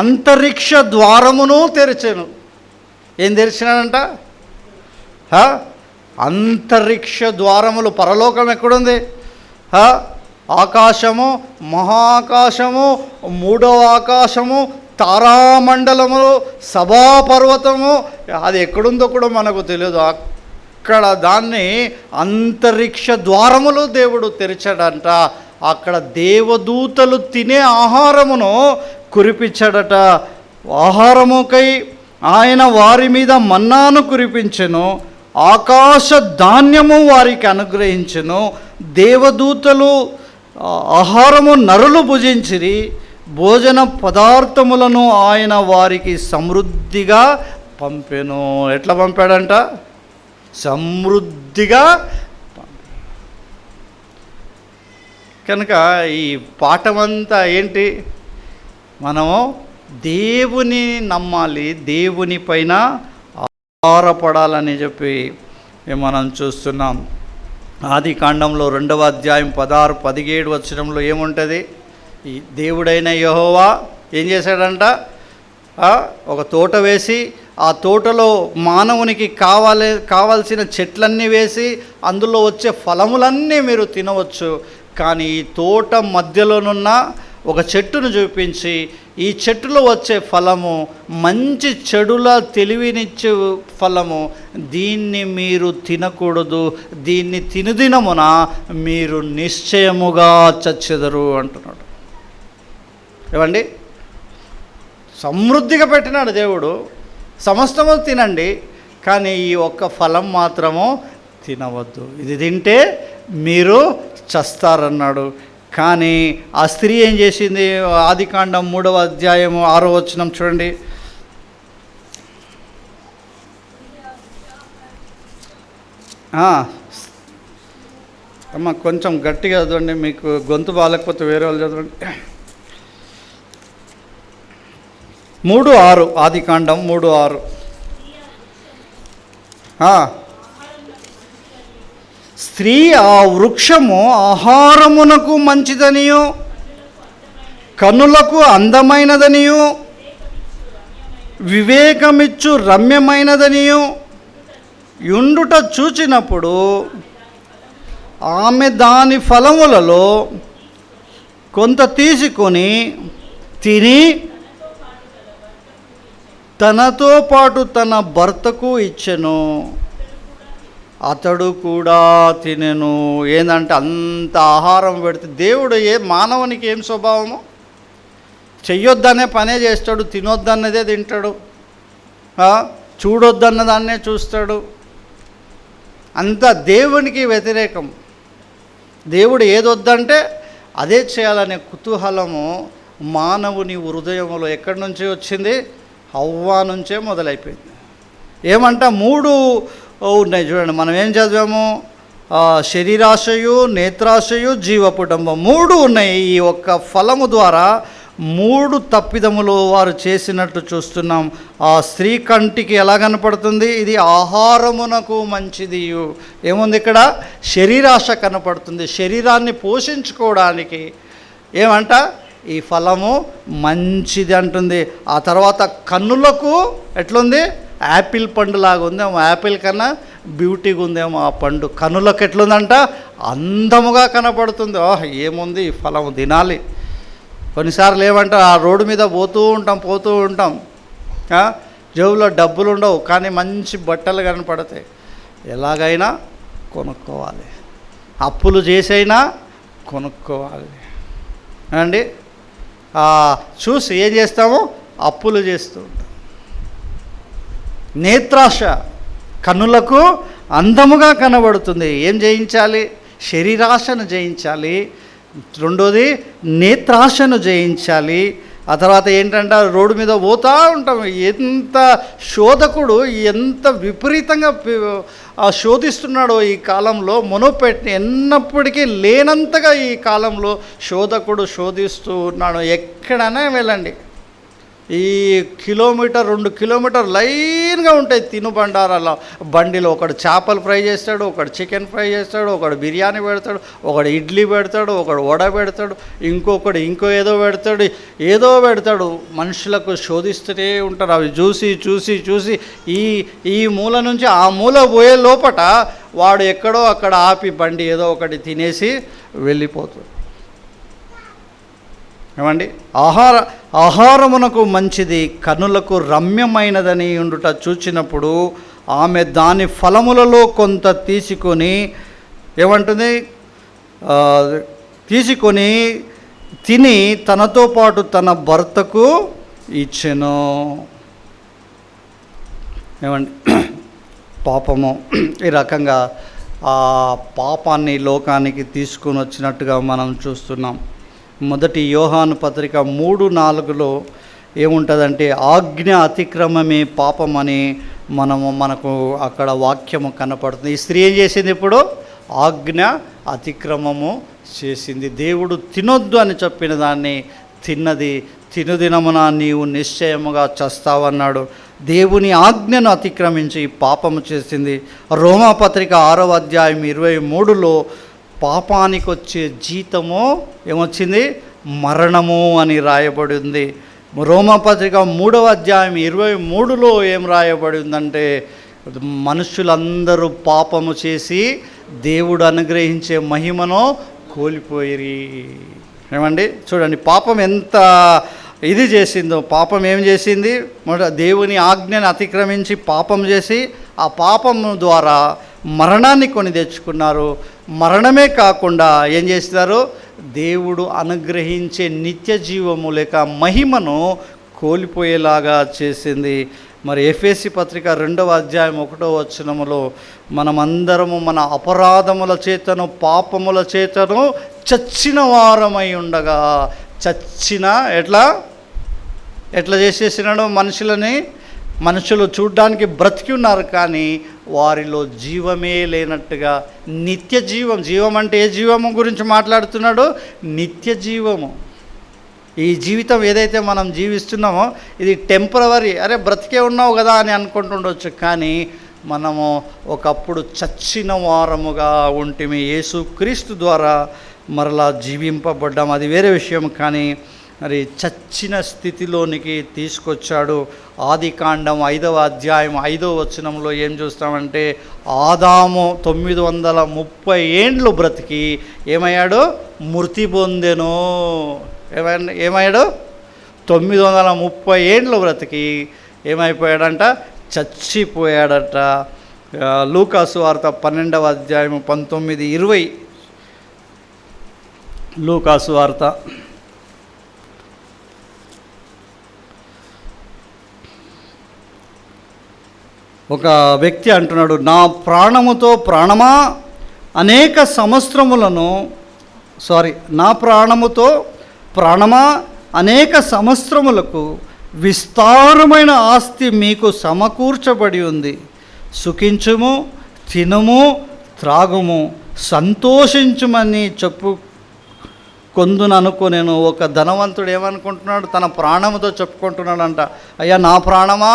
అంతరిక్ష ద్వారమును తెరిచెను. ఏం తెరిచినాడంట? అంతరిక్ష ద్వారములు. పరలోకం ఎక్కడుంది? ఆకాశము, మహాకాశము, 3వ ఆకాశము, తారామండలము, సభాపర్వతము, అది ఎక్కడుందో కూడా మనకు తెలియదు. అక్కడ దాన్ని అంతరిక్ష ద్వారములు దేవుడు తెరిచాడంట. అక్కడ దేవదూతలు తినే ఆహారమును కురిపించాడట. ఆహారముకై ఆయన వారి మీద మన్నాను కురిపించెను, ఆకాశ ధాన్యము వారికి అనుగ్రహించెను. దేవదూతలు ఆహారము నరులు భుజించిరి, భోజన పదార్థములను ఆయన వారికి సమృద్ధిగా పంపెను. ఎట్లా పంపాడంట? సమృద్ధిగా. కనుక ఈ పాఠమంతా ఏంటి? మనము దేవుని నమ్మాలి, దేవుని పైన ఆధారపడాలని చెప్పి మనం చూస్తున్నాం. ఆదికాండంలో 2వ అధ్యాయం 16, 17 వచనంలో ఏముంటుంది? ఈ దేవుడైన యెహోవా ఏం చేశాడంట? ఒక తోట వేసి, ఆ తోటలో మానవునికి కావాల్సిన చెట్లన్నీ వేసి, అందులో వచ్చే ఫలములన్నీ మీరు తినవచ్చు. కానీ ఈ తోట మధ్యలోనున్న ఒక చెట్టును చూపించి, ఈ చెట్టులో వచ్చే ఫలము మంచి చెడుల తెలివినిచ్చే ఫలము, దీన్ని మీరు తినకూడదు, దీన్ని తినుదినమున మీరు నిశ్చయముగా చచ్చెదరు అంటున్నాడు. ఏమండి? సమృద్ధిగా పెట్టినాడు దేవుడు, సమస్తము తినండి, కానీ ఈ ఒక్క ఫలం మాత్రము తినవద్దు, ఇది తింటే మీరు చస్తారన్నాడు. కానీ ఆ స్త్రీ ఏం చేసింది? ఆదికాండం 3వ అధ్యాయము 6వ వచనం చూడండి. అమ్మ కొంచెం గట్టిగా చదవండి, మీకు గొంతు బాగాలేకపోతే వేరే వాళ్ళు చదవండి. 3:6 ఆదికాండం 3:6. స్త్రీ ఆ వృక్షము ఆహారమునకు మంచిదనియు, కన్నులకు అందమైనదనియు, వివేకమిచ్చు రమ్యమైనదనియు యుండుట చూచినప్పుడు ఆమె దాని ఫలములలో కొంత తీసుకొని తిని తనతో పాటు తన భర్తకు ఇచ్చెను, అతడు కూడా తినెను. ఏంటంటే అంత ఆహారం పెడితే దేవుడు మానవునికి ఏం స్వభావము? చెయ్యొద్దనే పనే చేస్తాడు, తినొద్దన్నదే తింటాడు, చూడొద్దన్న దాన్నే చూస్తాడు. అంత దేవునికి వ్యతిరేకం. దేవుడు ఏదొద్దంటే అదే చేయాలనే కుతూహలము మానవుని హృదయంలో ఎక్కడి నుంచి వచ్చింది? హవ్వ నుంచే మొదలైపోయింది. ఏమంట 3 ఉన్నాయి చూడండి. మనం ఏం చదివాము? శరీరాశయు, నేత్రాశయు, జీవపుటంబం 3 ఉన్నాయి. ఈ ఒక్క ఫలము ద్వారా 3 తప్పిదములు వారు చేసినట్టు చూస్తున్నాం. ఆ స్త్రీ కంటికి ఎలా కనపడుతుంది? ఇది ఆహారమునకు మంచిది. ఏముంది ఇక్కడ? శరీరాశ కనపడుతుంది. శరీరాన్ని పోషించుకోవడానికి ఏమంట? ఈ ఫలము మంచిది అంటుంది. ఆ తర్వాత కన్నులకు ఎట్లుంది? యాపిల్ పండు లాగా ఉందేమో, యాపిల్ కన్నా బ్యూటీగా ఉందేమో ఆ పండు. కన్నులకు ఎట్లుందంట? అందముగా కనపడుతుంది. ఏముంది ఈ ఫలం తినాలి. కొన్నిసార్లు ఏమంట, ఆ రోడ్డు మీద పోతూ ఉంటాం, జేబులో డబ్బులు ఉండవు, కానీ మంచి బట్టలు కనపడతాయి. ఎలాగైనా కొనుక్కోవాలి, అప్పులు చేసైనా కొనుక్కోవాలి అండి. చూసి ఏం చేస్తాము? అప్పులు చేస్తూ ఉంటాం. నేత్రాశ కన్నులకు అందముగా కనబడుతుంది. ఏం జయించాలి? శరీరాశను జయించాలి. రెండోది నేత్రాశను జయించాలి. ఆ తర్వాత ఏంటంటే రోడ్డు మీద పోతూ ఉంటాం. ఎంత శోధకుడు ఎంత విపరీతంగా శోధిస్తున్నాడో ఈ కాలంలో, మునుపెట్టి ఎన్నప్పటికీ లేనంతగా ఈ కాలంలో శోధకుడు శోధిస్తూ ఉన్నాడు. ఎక్కడైనా వెళ్ళండి, ఈ కిలోమీటర్ 2 కిలోమీటర్ లైన్గా ఉంటాయి తినుబండారాల బండిలో. ఒకడు చేపలు ఫ్రై చేస్తాడు, ఒకడు చికెన్ ఫ్రై చేస్తాడు, ఒకడు బిర్యానీ పెడతాడు, ఒకడు ఇడ్లీ పెడతాడు, ఒకడు వడ పెడతాడు, ఇంకొకడు ఏదో పెడతాడు. మనుషులకు శోధిస్తూనే ఉంటారు. అవి చూసి చూసి చూసి ఈ మూల నుంచి ఆ మూల పోయే లోపట వాడు ఎక్కడో అక్కడ ఆపి బండి ఏదో ఒకటి తినేసి వెళ్ళిపోతాడు. ఏమండి, ఆహారమునకు మంచిది, కనులకు రమ్యమైనదని ఉండుట చూచినప్పుడు ఆమె దాని ఫలములలో కొంత తీసుకొని ఏమంటుంది, తీసుకొని తిని తనతో పాటు తన భర్తకు ఇచ్చెను. ఏమండి, పాపము ఈ రకంగా ఆ పాపాన్ని లోకానికి తీసుకొని వచ్చినట్టుగా మనం చూస్తున్నాం. మొదటి యోహాను పత్రిక 3:4 ఏముంటుందంటే, ఆజ్ఞ అతిక్రమమే పాపమని మనకు అక్కడ వాక్యము కనపడుతుంది. ఈ స్త్రీ ఏం చేసింది? ఇప్పుడు ఆజ్ఞ అతిక్రమము చేసింది. దేవుడు తినొద్దు అని చెప్పిన దాన్ని తిన్నది. తినుదినమున నీవు నిశ్చయముగా చస్తావన్నాడు. దేవుని ఆజ్ఞను అతిక్రమించి పాపము చేసింది. రోమాపత్రిక 6వ అధ్యాయం 23 పాపానికి వచ్చే జీతము ఏమొచ్చింది? మరణము అని రాయబడి ఉంది. రోమాపత్రిక 3వ అధ్యాయం 23 ఏం రాయబడి ఉందంటే, మనుషులందరూ పాపము చేసి దేవుడు అనుగ్రహించే మహిమను కోల్పోయిరి. ఏమండి, చూడండి పాపం ఎంత ఇది చేసిందో. పాపం ఏం చేసింది? దేవుని ఆజ్ఞను అతిక్రమించి పాపం చేసి ఆ పాపము ద్వారా మరణాన్ని కొని తెచ్చుకున్నారు. మరణమే కాకుండా ఏం చేస్తారు? దేవుడు అనుగ్రహించే నిత్య జీవము లేక మహిమను కోల్పోయేలాగా చేసింది. మరి ఎఫెసీ పత్రిక 2వ అధ్యాయం 1వ వచనములో మనమందరము మన అపరాధముల చేతను పాపముల చేతను చచ్చిన వారమై ఉండగా, ఎట్లా చేసేసినాడు మనుషులని? మనుషులు చూడ్డానికి బ్రతికి ఉన్నారు, కానీ వారిలో జీవమే లేనట్టుగా నిత్య జీవం అంటే ఏ జీవము గురించి మాట్లాడుతున్నాడు? నిత్య జీవము. ఈ జీవితం ఏదైతే మనం జీవిస్తున్నామో ఇది టెంపరవరీ. బ్రతికే ఉన్నావు కదా అని అనుకుంటుండొచ్చు, కానీ మనము ఒకప్పుడు చచ్చిన వారముగా ఉంటిమి. యేసుక్రీస్తు ద్వారా మరలా జీవింపబడ్డాం, అది వేరే విషయం. కానీ మరి చచ్చిన స్థితిలోనికి తీసుకొచ్చాడు. ఆదికాండం 5వ అధ్యాయం 5వ వచనంలో ఏం చూస్తామంటే, ఆదాము 930 ఏండ్లు బ్రతికి ఏమయ్యాడు? మృతి పొందెను. ఏమయ్యాడు? 930 ఏండ్లు బ్రతికి ఏమైపోయాడంట? చచ్చిపోయాడట. లూకాసు వార్త 12వ అధ్యాయం 19-20. లూకాసు వార్త ఒక వ్యక్తి అంటున్నాడు, నా ప్రాణముతో ప్రాణమా అనేక సంవత్సరములకు విస్తారమైన ఆస్తి మీకు సమకూర్చబడి ఉంది. సుఖించుము, తినుము, త్రాగుము, సంతోషించుమని కొందుననుకొనెను. ఒక ధనవంతుడు ఏమనుకుంటున్నాడు? తన ప్రాణముతో చెప్పుకుంటున్నాడంట, అయ్యా నా ప్రాణమా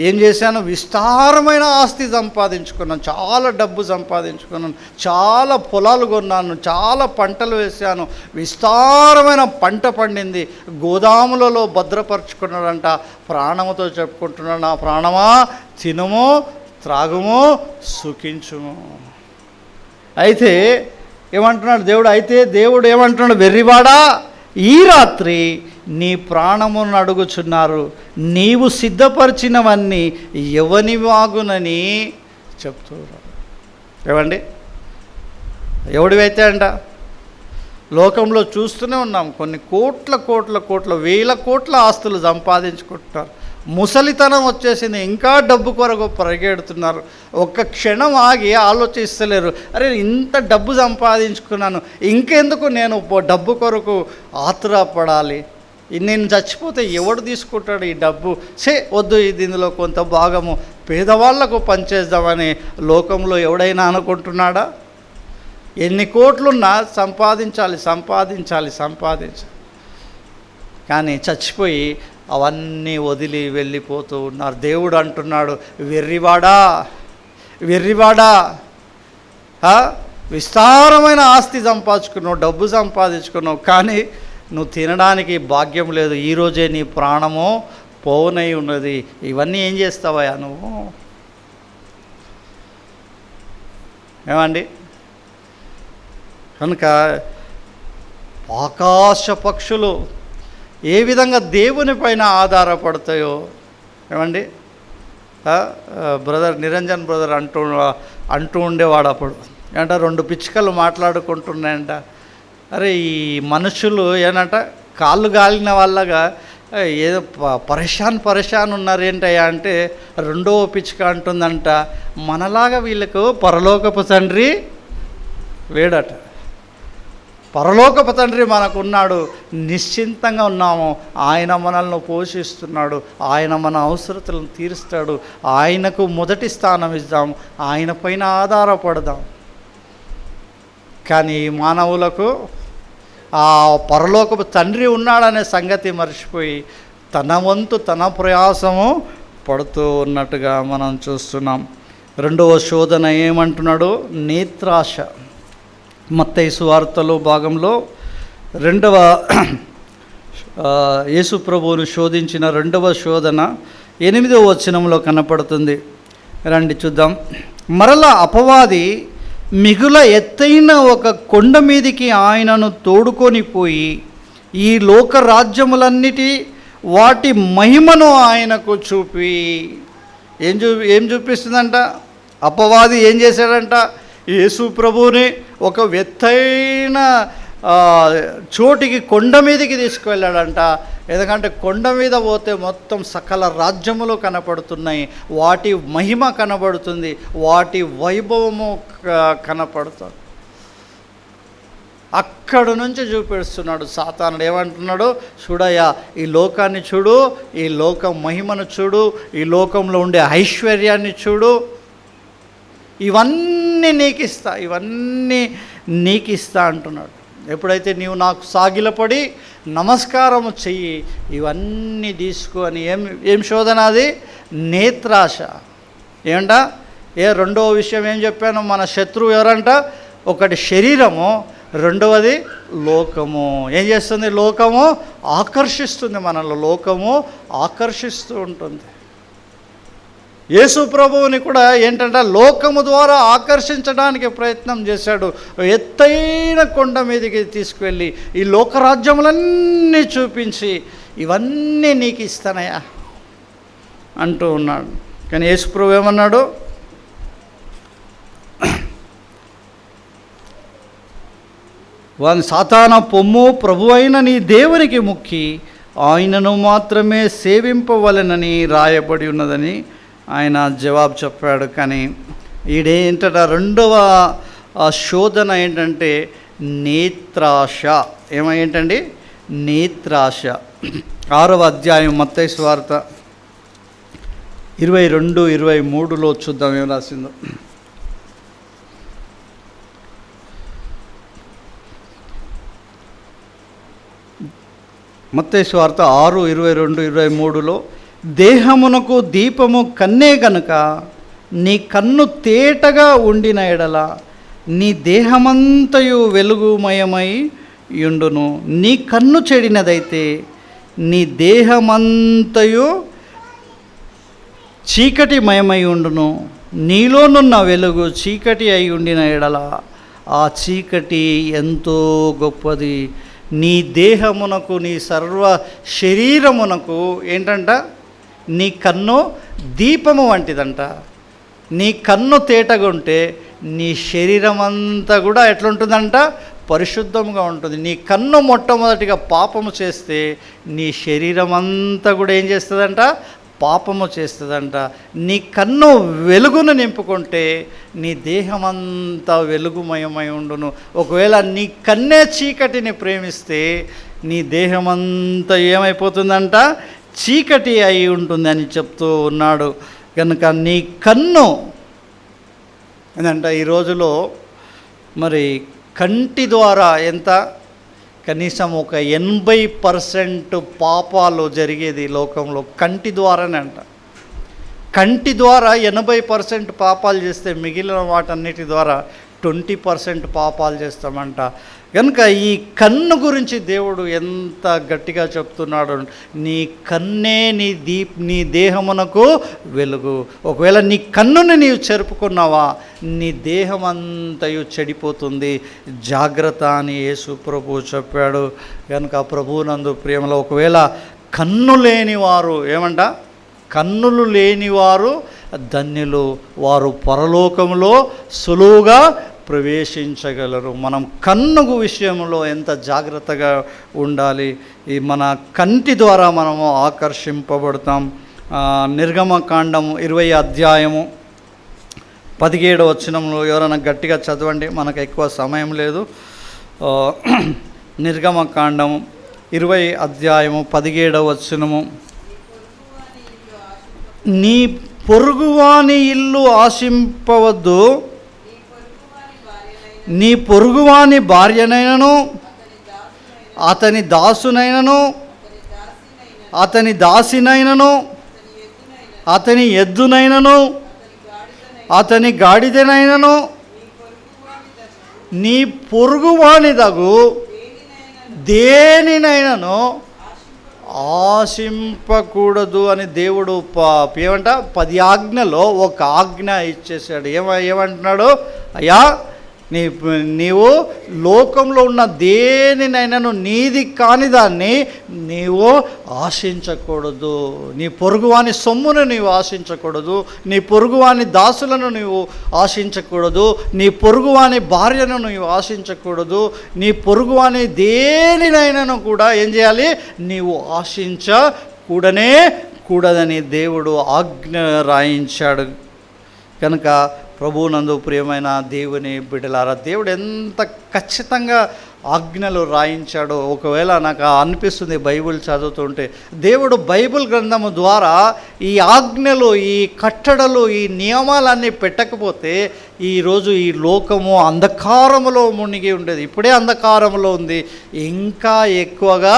ఏం చేశాను? విస్తారమైన ఆస్తి సంపాదించుకున్నాను, చాలా డబ్బు సంపాదించుకున్నాను, చాలా పొలాలు కొన్నాను, చాలా పంటలు వేశాను, విస్తారమైన పంట పండింది, గోదాములలో భద్రపరుచుకున్నాడంట. ప్రాణముతో చెప్పుకుంటున్నాడు, నా ప్రాణమా తినుము, త్రాగుము, సుఖించుము. అయితే ఏమంటున్నాడు దేవుడు? దేవుడు ఏమంటున్నాడు? వెర్రివాడా, ఈ రాత్రి నీ ప్రాణమును అడుగుచున్నారు, నీవు సిద్ధపరిచినవన్నీ ఎవనివాగునని చెప్తున్నారు. ఏమండి, ఎవడివైతే అంట లోకంలో చూస్తూనే ఉన్నాం, కొన్ని కోట్ల వేల కోట్ల ఆస్తులు సంపాదించుకుంటున్నారు. ముసలితనం వచ్చేసింది, ఇంకా డబ్బు కొరకు పరిగెడుతున్నారు. ఒక్క క్షణం ఆగి ఆలోచిస్తలేరు, అరే ఇంత డబ్బు సంపాదించుకున్నాను, ఇంకెందుకు నేను డబ్బు కొరకు ఆతురపడాలి, నేను చచ్చిపోతే ఎవడు తీసుకుంటాడు ఈ డబ్బు, వద్దు, ఇది ఇందులో కొంత భాగము పేదవాళ్లకు పనిచేద్దామని లోకంలో ఎవడైనా అనుకుంటున్నాడా? ఎన్ని కోట్లున్నా సంపాదించాలి. కానీ చచ్చిపోయి అవన్నీ వదిలి వెళ్ళిపోతూ ఉన్నారు. దేవుడు అంటున్నాడు, వెర్రివాడా, విస్తారమైన ఆస్తి సంపాదించుకున్నావు, డబ్బు సంపాదించుకున్నావు, కానీ నువ్వు తినడానికి భాగ్యం లేదు. ఈరోజే నీ ప్రాణము పోవునై ఉన్నది. ఇవన్నీ ఏం చేస్తావయ్యా నువ్వు? ఏమండి? కనుక ఆకాశ పక్షులు ఏ విధంగా దేవుని పైన ఆధారపడతాయో, ఏమండి, బ్రదర్ నిరంజన్ బ్రదర్ అంటూ ఉండేవాడు అప్పుడు. ఏంట 2 పిచ్చుకలు మాట్లాడుకుంటున్నాయంట. అరే, ఈ మనుషులు ఏనంట కాళ్ళు గాలిన వాళ్ళగా ఏదో పరేషాన్ ఉన్నారేంటయ్యా అంటే, రెండవ పిచ్చుక అంటుందంట, మనలాగా వీళ్ళకు పరలోకపు తండ్రి లేడట. పరలోకపు తండ్రి మనకున్నాడు, నిశ్చింతంగా ఉన్నాము. ఆయన మనల్ని పోషిస్తున్నాడు, ఆయన మన అవసరతలను తీరుస్తాడు. ఆయనకు మొదటి స్థానం ఇద్దాం, ఆయన పైన ఆధారపడదాం. కానీ మానవులకు ఆ పరలోకపు తండ్రి ఉన్నాడనే సంగతి మర్చిపోయి తన వంతు తన ప్రయాసము పడుతూ ఉన్నట్టుగా మనం చూస్తున్నాం. 2వ శోధన ఏమంటున్నాడు? నేత్రాశ. మత్తయి సువార్తలో భాగంలో 2వ యేసు ప్రభువును శోధించిన 2వ శోధన 8వ వచనంలో కనపడుతుంది. రండి చూద్దాం. మరలా అపవాది మిగుల ఎత్తైన ఒక కొండ మీదికి ఆయనను తోడుకొని పోయి ఈ లోక రాజ్యములన్నిటి వాటి మహిమను ఆయనకు చూపి ఏం చూపిస్తుందంట? అపవాది ఏం చేశాడంట? యేసు ప్రభువుని ఒక ఎత్తైన చోటికి కొండ మీదకి తీసుకువెళ్ళాడంట. ఎందుకంటే కొండ మీద పోతే మొత్తం సకల రాజ్యములు కనపడుతున్నాయి, వాటి మహిమ కనబడుతుంది, వాటి వైభవము కనపడుతుంది. అక్కడ నుంచి చూపిస్తున్నాడు సాతానుడు. ఏమంటున్నాడు? చూడయ్యా, ఈ లోకాన్ని చూడు, ఈ లోకం మహిమను చూడు, ఈ లోకంలో ఉండే ఐశ్వర్యాన్ని చూడు, ఇవన్నీ నీకు ఇస్తా అంటున్నాడు. ఎప్పుడైతే నీవు నాకు సాగిలపడి నమస్కారము చెయ్యి, ఇవన్నీ తీసుకో అని. ఏం శోధన అది? నేత్రాశ. ఏమంట? 2వ విషయం ఏం చెప్పాను? మన శత్రువు ఎవరంట? ఒకటి శరీరము, 2వది లోకము. ఏం చేస్తుంది? లోకము ఆకర్షిస్తుంది మనల్ని, లోకము ఆకర్షిస్తూ ఉంటుంది. యేసు ప్రభువుని కూడా ఏంటంటే లోకము ద్వారా ఆకర్షించడానికి ప్రయత్నం చేశాడు. ఎత్తైన కొండ మీదకి తీసుకువెళ్ళి ఈ లోకరాజ్యములన్నీ చూపించి ఇవన్నీ నీకు ఇస్తానయా అంటూ ఉన్నాడు. కానీ యేసు ప్రభు ఏమన్నాడు? వాని సాతాన పొమ్ము, ప్రభువైన నీ దేవునికి మొక్కి ఆయనను మాత్రమే సేవింపవలెనని రాయబడి ఉన్నదని ఆయన జవాబు చెప్పాడు. కానీ ఈడేంటట 2వ శోధన ఏంటంటే నేత్రాశ. ఏంటండి? నేత్రాశ. 6వ అధ్యాయం మత్తయి సువార్త 22-23లో చూద్దాం ఏం రాసిందో. మత్తయి సువార్త 6:22-23లో, దేహమునకు దీపము కన్నే గనుక నీ కన్ను తేటగా ఉండిన ఎడల నీ దేహమంతయు వెలుగుమయమై యుండును. నీ కన్ను చెడినదైతే నీ దేహమంతయు చీకటిమయమై ఉండును. నీలోనున్న వెలుగు చీకటి అయి ఉండిన ఎడల ఆ చీకటి ఎంతో గొప్పది. నీ దేహమునకు, నీ సర్వ శరీరమునకు ఏంటంట? నీ కన్ను దీపము వంటిదంట. నీ కన్ను తేటగా ఉంటే నీ శరీరం అంతా కూడా ఎట్లుంటుందంట? పరిశుద్ధంగా ఉంటుంది. నీ కన్ను మొట్టమొదటిగా పాపము చేస్తే నీ శరీరం అంతా కూడా ఏం చేస్తుందంట? పాపము చేస్తుందంట. నీ కన్ను వెలుగును నింపుకుంటే నీ దేహమంతా వెలుగుమయమై ఉండును. ఒకవేళ నీ కన్నే చీకటిని ప్రేమిస్తే నీ దేహమంతా ఏమైపోతుందంట, చీకటి అయి ఉంటుంది అని చెప్తూ ఉన్నాడు. కనుక నీ కన్ను ఏంటంట, ఈ రోజులో మరి కంటి ద్వారా ఎంత, కనీసం ఒక 80% పాపాలు జరిగేది లోకంలో కంటి ద్వారానే అంట. కంటి ద్వారా 80% పాపాలు చేస్తే మిగిలిన వాటన్నిటి ద్వారా 20% పాపాలు చేస్తామంట. కనుక ఈ కన్ను గురించి దేవుడు ఎంత గట్టిగా చెప్తున్నాడు. నీ కన్నే నీ దేహమునకు వెలుగు. ఒకవేళ నీ కన్నుని నీవు చెరుపుకున్నావా, నీ దేహం అంతయు చెడిపోతుంది, జాగ్రత్త అని యేసు ప్రభువు చెప్పాడు. కనుక ప్రభువునందు ప్రేమలో, ఒకవేళ కన్ను లేనివారు ఏమంట, కన్నులు లేనివారు ధన్యులు, వారు పరలోకములో సులువుగా ప్రవేశించగలరు. మనం కన్ను విషయంలో ఎంత జాగ్రత్తగా ఉండాలి. ఈ మన కంటి ద్వారా మనము ఆకర్షింపబడతాం. నిర్గమకాండము 20వ అధ్యాయము 17వ వచనంలో ఎవరైనా గట్టిగా చదవండి, మనకు ఎక్కువ సమయం లేదు. నిర్గమకాండము 20వ అధ్యాయము 17వ వచనము, నీ పొరుగువాని ఇల్లు ఆశింపవద్దు, నీ పొరుగువాని భార్యనైనను, అతని దాసునైనను, అతని దాసినైనను, అతని ఎద్దునైనను, అతని గాడిదనైనను, నీ పొరుగువాని దగు దేనినైనను ఆశింపకూడదు అని దేవుడు ఏమంట 10 ఆజ్ఞలో ఒక ఆజ్ఞ ఇచ్చేసాడు. ఏమంటున్నాడు, అయ్యా నీవు లోకంలో ఉన్న దేనినైనాను నీది కాని దాన్ని నీవు ఆశించకూడదు. నీ పొరుగువాని సొమ్మును నీవు ఆశించకూడదు, నీ పొరుగువాని దాసులను నీవు ఆశించకూడదు, నీ పొరుగువాని భార్యను నీవు ఆశించకూడదు, నీ పొరుగువాని దేనినైనాను కూడా ఏం చేయాలి, నీవు కూడదని దేవుడు ఆజ్ఞ రాయించాడు. కనుక ప్రభువునందు ప్రియమైన దేవుని బిడ్డలారా, దేవుడు ఎంత ఖచ్చితంగా ఆజ్ఞలు రాయించాడో. ఒకవేళ నాకు అనిపిస్తుంది బైబిల్ చదువుతుంటే, దేవుడు బైబిల్ గ్రంథము ద్వారా ఈ ఆజ్ఞలు, ఈ కట్టడలు, ఈ నియమాలన్నీ పెట్టకపోతే ఈరోజు ఈ లోకము అంధకారములో మునిగి ఉండేది. ఇప్పుడే అంధకారములో ఉంది, ఇంకా ఎక్కువగా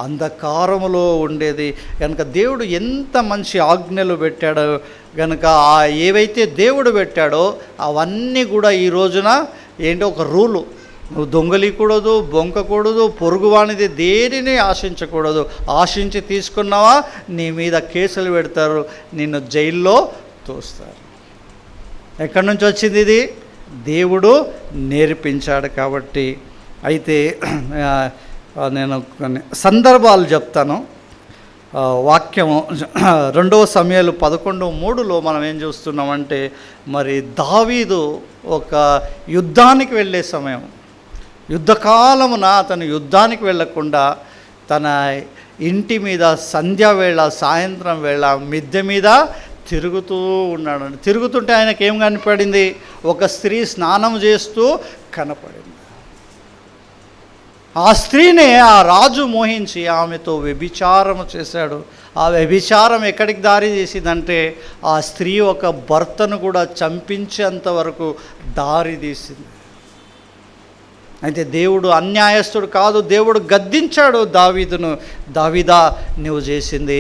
అంధకారములో ఉండేది. కనుక దేవుడు ఎంత మంచి ఆజ్ఞలు పెట్టాడో. కనుక ఏవైతే దేవుడు పెట్టాడో అవన్నీ కూడా ఈ రోజున ఏంటో ఒక రూలు, నువ్వు దొంగలికూడదు, బొంకకూడదు, పొరుగువానిది దేనిని ఆశించకూడదు. ఆశించి తీసుకున్నావా నీ మీద కేసులు పెడతారు, నిన్ను జైల్లో తోస్తారు. ఎక్కడి నుంచి వచ్చింది ఇది? దేవుడు నేర్పించాడు కాబట్టి. అయితే నేను కొన్ని సందర్భాలు చెప్తాను. వాక్యము 2 సమూయేలు 11:3లో మనం ఏం చూస్తున్నామంటే, మరి దావీదు ఒక యుద్ధానికి వెళ్ళే సమయం, యుద్ధకాలమున అతను యుద్ధానికి వెళ్ళకుండా తన ఇంటి మీద సంధ్యావేళ, సాయంత్రం వేళ మిద్దె మీద తిరుగుతూ ఉన్నాడు. తిరుగుతుంటే ఆయనకి ఏం కనపడింది? ఒక స్త్రీ స్నానం చేస్తూ కనపడింది. ఆ స్త్రీనే ఆ రాజు మోహించి ఆమెతో వ్యభిచారం చేశాడు. ఆ వ్యభిచారం ఎక్కడికి దారి చేసిందంటే, ఆ స్త్రీ ఒక భర్తను కూడా చంపించేంత వరకు దారి తీసింది. అయితే దేవుడు అన్యాయస్తుడు కాదు. దేవుడు గద్దించాడు దావీదును, దావీదా నువ్వు చేసింది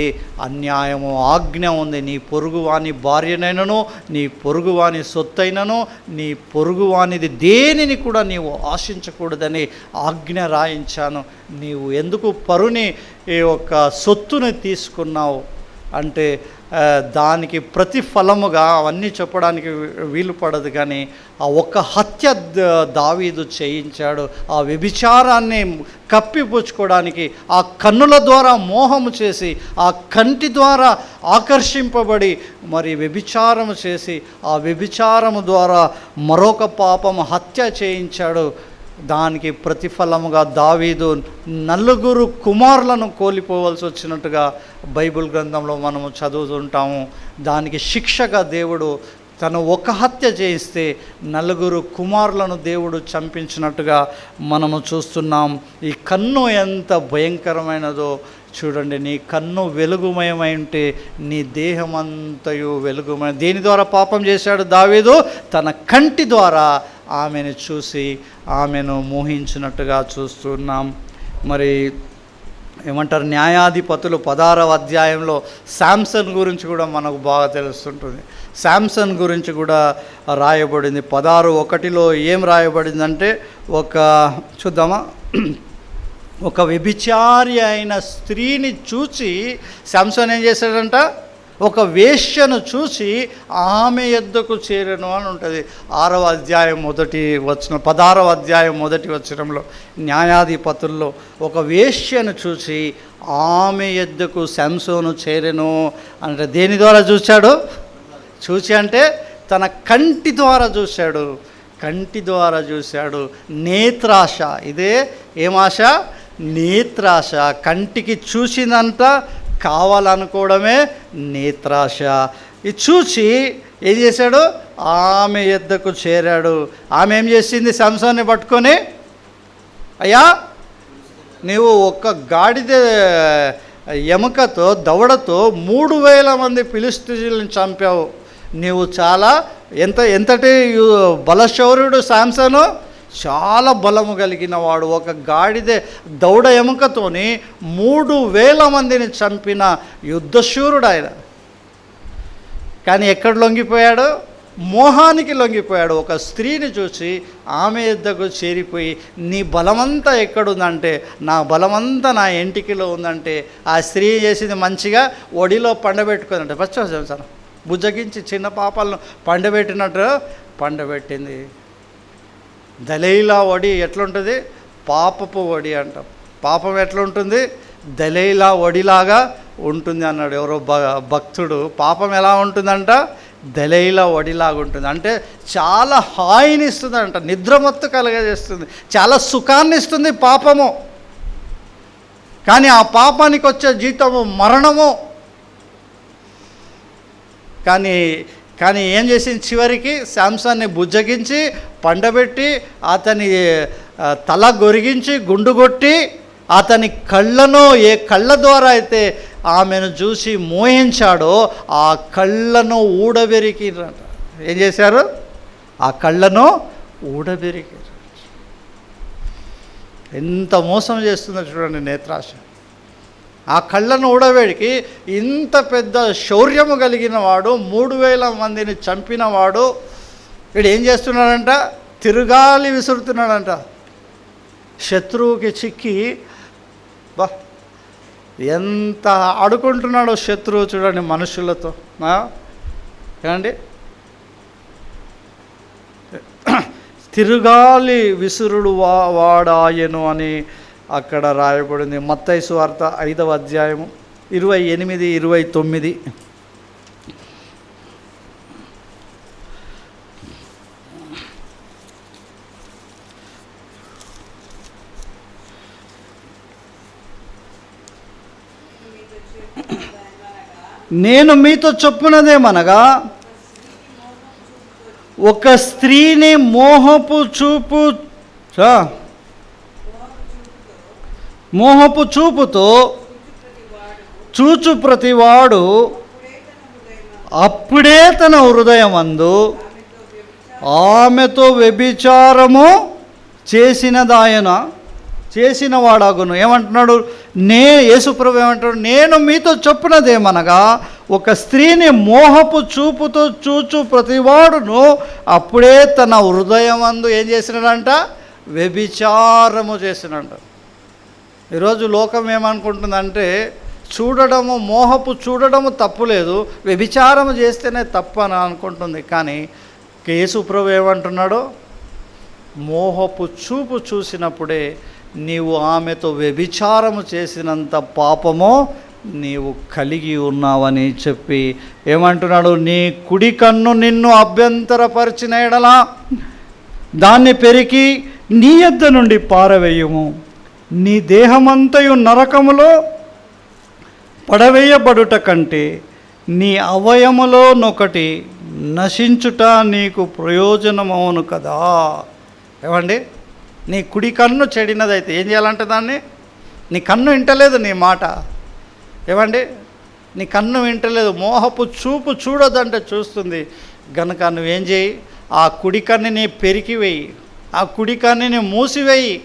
అన్యాయము, ఆజ్ఞ ఉంది, నీ పొరుగువాని భార్యనైనను, నీ పొరుగువాని సొత్తైనను, నీ పొరుగువానిది దేనిని కూడా నీవు ఆశించకూడదని ఆజ్ఞ రాయించాను. నీవు ఎందుకు పరుని యొక్క సొత్తుని తీసుకున్నావు అంటే దానికి ప్రతిఫలముగా అవన్నీ చెప్పడానికి వీలు పడదు, కానీ ఆ ఒక్క హత్య దావీదు చేయించాడు. ఆ వ్యభిచారాన్ని కప్పిపుచ్చుకోవడానికి ఆ కన్నుల ద్వారా మోహము చేసి, ఆ కంటి ద్వారా ఆకర్షింపబడి మరి వ్యభిచారము చేసి, ఆ వ్యభిచారము ద్వారా మరొక పాపము హత్య చేయించాడు. దానికి ప్రతిఫలముగా దావీదు 4 కుమారులను కోల్పోవలసి వచ్చినట్టుగా బైబిల్ గ్రంథంలో మనము చదువుతుంటాము. దానికి శిక్షగా దేవుడు తను ఒక హత్య చేయిస్తే 4 కుమారులను దేవుడు చంపించినట్టుగా మనము చూస్తున్నాం. ఈ కన్ను ఎంత భయంకరమైనదో చూడండి. నీ కన్ను వెలుగుమయమై ఉంటే నీ దేహమంతయు వెలుగుమయ. దేని ద్వారా పాపం చేశాడు దావీదు? తన కంటి ద్వారా ఆమెను చూసి ఆమెను మోహించినట్టుగా చూస్తున్నాం. మరి ఏమంటారు, న్యాయాధిపతులు 16వ అధ్యాయంలో శాంసన్ గురించి కూడా మనకు బాగా తెలుస్తుంటుంది. శాంసన్ గురించి కూడా రాయబడింది. 16:1 ఏం రాయబడిందంటే, చూద్దామా, ఒక వ్యభిచారి అయిన స్త్రీని చూసి శాంసన్ ఏం చేశాడంట, ఒక వేశ్యను చూసి ఆమె యొద్దకు చేరెను అని ఉంటుంది. 6వ అధ్యాయం 16వ అధ్యాయం 1వ వచనంలో న్యాయాధిపతుల్లో ఒక వేశ్యను చూసి ఆమె యొద్దకు శాంసోను చేరెను అంటే దేని ద్వారా చూశాడు? చూసి అంటే తన కంటి ద్వారా చూశాడు. కంటి ద్వారా చూశాడు. నేత్రాశ, ఇదే ఏమాశ? నేత్రాశ. కంటికి చూసినంత కావాలనుకోవడమే నేత్రాశ. ఇది చూసి ఏం చేశాడు? ఆమె యొద్దకు చేరాడు. ఆమె ఏం చేసింది? శాంసోన్ని పట్టుకొని, అయ్యా నీవు ఒక్క గాడిద ఎముకతో దవడతో 3000 మంది ఫిలిష్తీయులను చంపావు. నీవు చాలా ఎంతటి బలశౌర్యుడు శాంసను, చాలా బలము కలిగిన వాడు. ఒక గాడిద దౌడ ఎముకతోని 3000 మందిని చంపిన యుద్ధశూరుడు ఆయన. కానీ ఎక్కడ లొంగిపోయాడు? మోహానికి లొంగిపోయాడు. ఒక స్త్రీని చూసి ఆమె యొద్దకు చేరిపోయి, నీ బలమంతా ఎక్కడుందంటే, నా బలమంతా నా ఎంటికిలో ఉందంటే, ఆ స్త్రీ చేసింది మంచిగా ఒడిలో పండబెట్టుకుందంటే, పచ్చ బుజ్జగించి చిన్న పాపాలను పండబెట్టినట్టు పండబెట్టింది. దలైలా వడి ఎట్లుంటుంది? పాపపు వడి అంటాం. పాపం ఎట్లుంటుంది? దలైలా వడిలాగా ఉంటుంది అన్నాడు ఎవరో భక్తుడు. పాపం ఎలా ఉంటుందంట? దలైలా వడిలాగా ఉంటుంది. అంటే చాలా హాయిని ఇస్తుందంట, నిద్రమత్తు కలగజేస్తుంది, చాలా సుఖాన్ని ఇస్తుంది పాపము. కానీ ఆ పాపానికి వచ్చే జీతము మరణము. కానీ ఏం చేసింది? చివరికి శాంసన్ని బుజ్జగించి పండబెట్టి అతని తల గొరిగించి గుండు కొట్టి అతని కళ్ళను, ఏ కళ్ళ ద్వారా అయితే ఆమెను చూసి మోహించాడో ఆ కళ్ళను ఊడబెరికిరంట. ఏం చేశారు? ఆ కళ్ళను ఊడబెరికారు. ఎంత మోసం చేస్తుందో చూడండి నేత్రాశ. ఆ కళ్ళను ఊడబెరికి ఇంత పెద్ద శౌర్యము కలిగిన వాడు, 3000 మందిని చంపినవాడు, వీడు ఏం చేస్తున్నాడంట? తిరుగాలి విసురుతున్నాడంట. శత్రువుకి చిక్కి ఎంత ఆడుకుంటున్నాడో శత్రువు చూడండి మనుషులతో. ఏమండి, తిరుగాలి విసురుడు వాడాయను అని అక్కడ రాయబడింది. మత్తయి సువార్త 5వ అధ్యాయము 28, 29. నేను మీతో చెప్పున్నదేమనగా, ఒక స్త్రీని మోహపు చూపుతో చూచు ప్రతివాడు అప్పుడే తన హృదయమందు ఆమెతో వ్యభిచారము చేసిన వాడాగును. ఏమంటున్నాడు? యేసుప్రభు ఏమంటాడు? నేను మీతో చెప్పున్నదేమనగా, ఒక స్త్రీని మోహపు చూపుతో చూచు ప్రతివాడును అప్పుడే తన హృదయమందు ఏం చేసినాడంట? వ్యభిచారము చేసినాడు. ఈరోజు లోకం ఏమనుకుంటుందంటే, మోహపు చూడడము తప్పులేదు, వ్యభిచారము చేస్తేనే తప్పు అని అనుకుంటుంది. కానీ యేసుప్రభు ఏమంటున్నాడు? మోహపు చూపు చూసినప్పుడే నీవు ఆమెతో వ్యభిచారము చేసినంత పాపము నీవు కలిగి ఉన్నావని చెప్పి ఏమంటున్నాడు? నీ కుడి కన్ను నిన్ను అభ్యంతరపరిచిన ఎడలా దాన్ని పెరికి నీ యొద్ద నుండి పారవేయుము. నీ దేహమంతయు నరకములో పడవేయబడుట కంటే నీ అవయములోనొకటి నశించుట నీకు ప్రయోజనమవును కదా. ఏమండి, నీ కుడి కన్ను చెడినదైతే ఏం చేయాలంటే దాన్ని, నీ కన్ను వింటలేదు నీ మాట. ఏమండి, నీ కన్ను వింటలేదు, మోహపు చూపు చూడదంటే చూస్తుంది గనుక నువ్వేం చేయి, ఆ కుడి కన్నుని పెరికివేయి, ఆ కుడి కన్నుని మూసివేయి.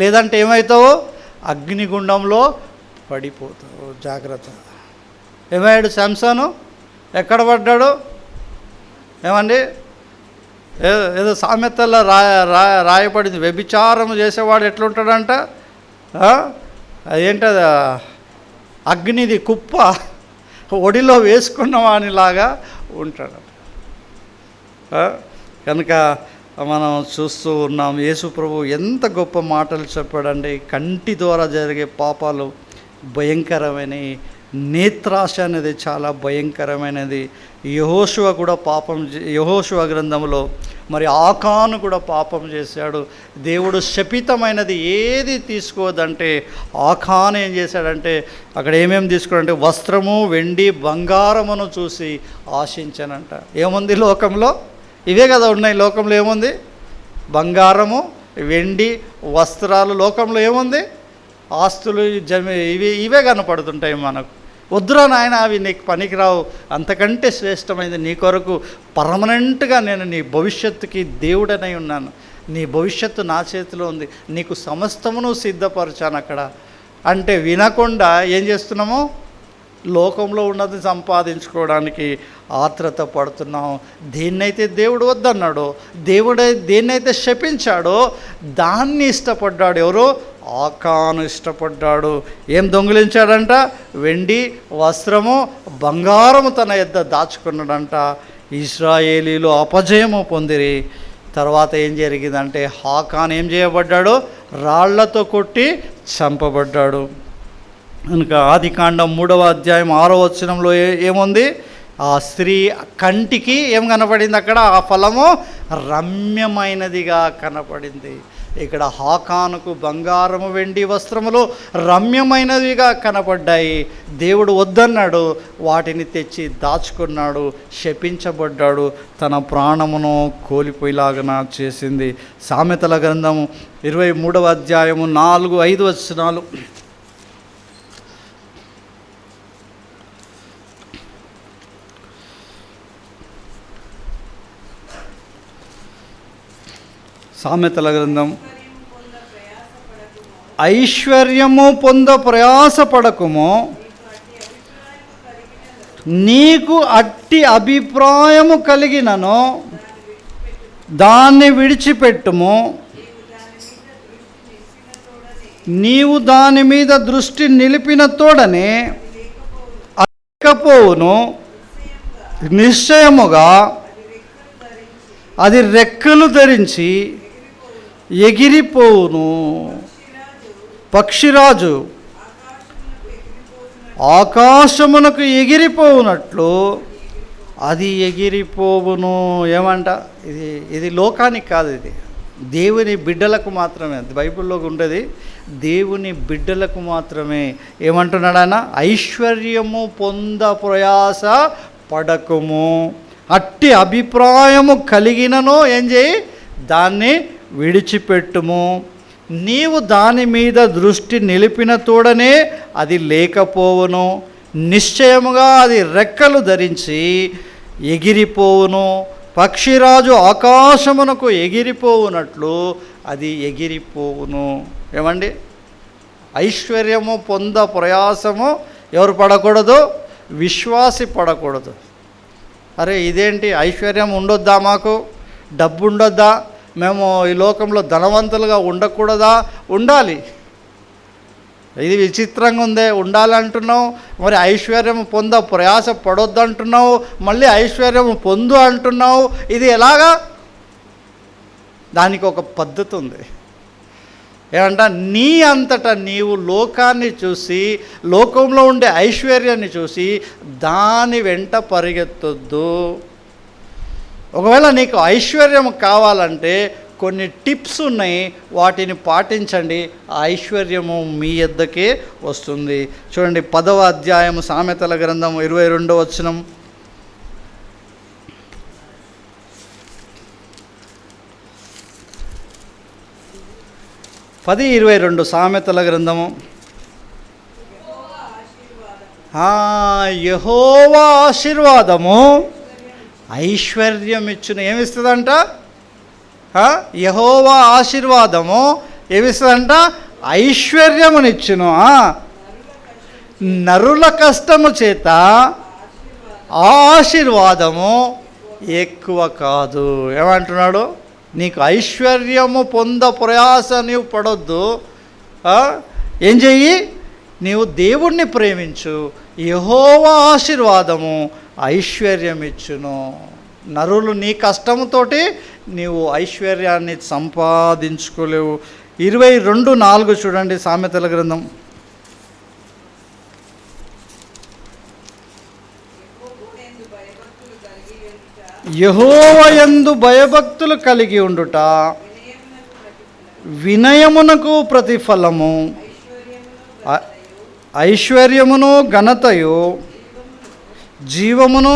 లేదంటే ఏమవుతావో, అగ్నిగుండంలో పడిపోతావు. జాగ్రత్త. ఏమయ్యాడు శాంసను? ఎక్కడ పడ్డాడు? ఏమండి, ఏదో సామెతల్లో రాయబడింది, వ్యభిచారం చేసేవాడు ఎట్లుంటాడంట, అదేంటది, అగ్నిది కుప్ప ఒడిలో వేసుకున్న వానిలాగా ఉంటాడు. కనుక మనం చూస్తూ ఉన్నాం, యేసు ప్రభు ఎంత గొప్ప మాటలు చెప్పాడండి. కంటి ద్వారా జరిగే పాపాలు భయంకరమైనవి, నేత్రాశ అనేది చాలా భయంకరమైనది. యెహోషువ గ్రంథంలో మరి ఆకాను కూడా పాపం చేశాడు. దేవుడు శపితమైనది ఏది తీసుకోవద్దంటే ఆకాను ఏం చేశాడంటే అక్కడ ఏమేమి తీసుకున్నాడంటే వస్త్రము, వెండి, బంగారమును చూసి ఆశించానంట. ఏముంది లోకంలో? ఇవే కదా ఉన్నాయి. లోకంలో ఏముంది? బంగారము, వెండి, వస్త్రాలు. లోకంలో ఏముంది? ఆస్తులు, ఇవే కనపడుతుంటాయి మనకు. వద్దురా నాయన, అవి నీకు పనికిరావు, అంతకంటే శ్రేష్టమైనది నీ కొరకు పర్మనెంట్గా నేను నీ భవిష్యత్తుకి దేవుడనై ఉన్నాను, నీ భవిష్యత్తు నా చేతిలో ఉంది, నీకు సమస్తమును సిద్ధపరచాను అక్కడ అంటే వినకుండా ఏం చేస్తున్నాము? లోకంలో ఉన్నది సంపాదించుకోవడానికి ఆత్రత పడుతున్నాం. దేన్నైతే దేవుడు వద్దన్నాడో, దేన్నైతే శపించాడో దాన్ని ఇష్టపడ్డాడు. ఎవరో? ఆకాను ఇష్టపడ్డాడు. ఏం దొంగిలించాడంట? వెండి, వస్త్రము, బంగారము తన యొద్ద దాచుకున్నాడంట. ఇశ్రాయేలీలు అపజయము పొందిరి. తర్వాత ఏం జరిగిందంటే ఆకాను ఏం చేయబడ్డాడు? రాళ్లతో కొట్టి చంపబడ్డాడు. కనుక ఆదికాండం 3వ అధ్యాయం 6వ వచనంలో ఏముంది? ఆ స్త్రీ కంటికి ఏం కనపడింది? అక్కడ ఆ ఫలము రమ్యమైనదిగా కనపడింది. ఇక్కడ ఆకానుకు బంగారము, వెండి, వస్త్రములు రమ్యమైనవిగా కనపడ్డాయి. దేవుడు వద్దన్నాడు, వాటిని తెచ్చి దాచుకున్నాడు, శపించబడ్డాడు, తన ప్రాణమును కోల్పోయేలాగా చేసింది. సామెతల గ్రంథము 23వ అధ్యాయము 4-5 వచనాలు. సామెతల గ్రంథం, ఐశ్వర్యము పొంద ప్రయాసపడకుము, నీకు అట్టి అభిప్రాయము కలిగినను దాన్ని విడిచిపెట్టుము, నీవు దాని మీద దృష్టి నిలిపిన తోడనే లేకపోవును, నిశ్చయముగా అది రెక్కలు ధరించి ఎగిరిపోవును. పక్షిరాజు ఆకాశమునకు ఎగిరిపోవునట్లు అది ఎగిరిపోవును. ఏమంట? ఇది లోకానికి కాదు, ఇది దేవుని బిడ్డలకు మాత్రమే. బైబిల్లో ఉండేది దేవుని బిడ్డలకు మాత్రమే. ఏమంటున్నాడు ఆయన? ఐశ్వర్యము పొంద ప్రయాస పడకుము, అట్టి అభిప్రాయము కలిగినను ఏం చేయి? దాన్ని విడిచిపెట్టుము, నీవు దాని మీద దృష్టి నిలిపిన తోడనే అది లేకపోవును, నిశ్చయముగా అది రెక్కలు ధరించి ఎగిరిపోవును. పక్షిరాజు ఆకాశమునకు ఎగిరిపోవునట్లు అది ఎగిరిపోవును. ఏమండి? ఐశ్వర్యము పొంద ప్రయాసము ఎవరు పడకూడదు? విశ్వాసి పడకూడదు. అరే ఇదేంటి, ఐశ్వర్యం ఉండొద్దా, మాకు డబ్బు ఉండొద్దా, మేము ఈ లోకంలో ధనవంతులుగా ఉండకూడదా? ఉండాలి. ఇది విచిత్రంగా ఉందే, ఉండాలంటున్నావు, మరి ఐశ్వర్యం పొంద ప్రయాస పడొద్దు అంటున్నావు, మళ్ళీ ఐశ్వర్యం పొందు అంటున్నావు. ఇది ఎలాగా? దానికి ఒక పద్ధతి ఉంది. ఏమంట? నీ అంతటా నీవు లోకాన్ని చూసి, లోకంలో ఉండే ఐశ్వర్యాన్ని చూసి దాని వెంట పరిగెత్తొద్దు. ఒకవేళ నీకు ఐశ్వర్యం కావాలంటే కొన్ని టిప్స్ ఉన్నాయి, వాటిని పాటించండి, ఆ ఐశ్వర్యము మీ యొద్దకే వస్తుంది. చూడండి 10వ అధ్యాయము సామెతల గ్రంథం 22వ వచనం. 10:22 సామెతల గ్రంథము. యెహోవా ఆశీర్వాదము ఐశ్వర్యం ఇచ్చును. ఏమిస్తుందంట? యెహోవా ఆశీర్వాదము ఏమిస్తుందంట? ఐశ్వర్యమునిచ్చును. నరుల కష్టము చేత ఆశీర్వాదము ఎక్కువ కాదు. ఏమంటున్నాడు? నీకు ఐశ్వర్యము పొంద ప్రయాస నీవు పడొద్దు. ఏం చెయ్యి? నీవు దేవుణ్ణి ప్రేమించు. యెహోవా ఆశీర్వాదము ఐశ్వర్యం ఇచ్చును. నరులు నీ కష్టముతోటి నీవు ఐశ్వర్యాన్ని సంపాదించుకోలేవు. 22:4 చూడండి సామెతల గ్రంథం. యెహోవాయందు భయభక్తులు కలిగి ఉండుట వినయమునకు ప్రతిఫలము, ఐశ్వర్యమును ఘనతయు జీవమును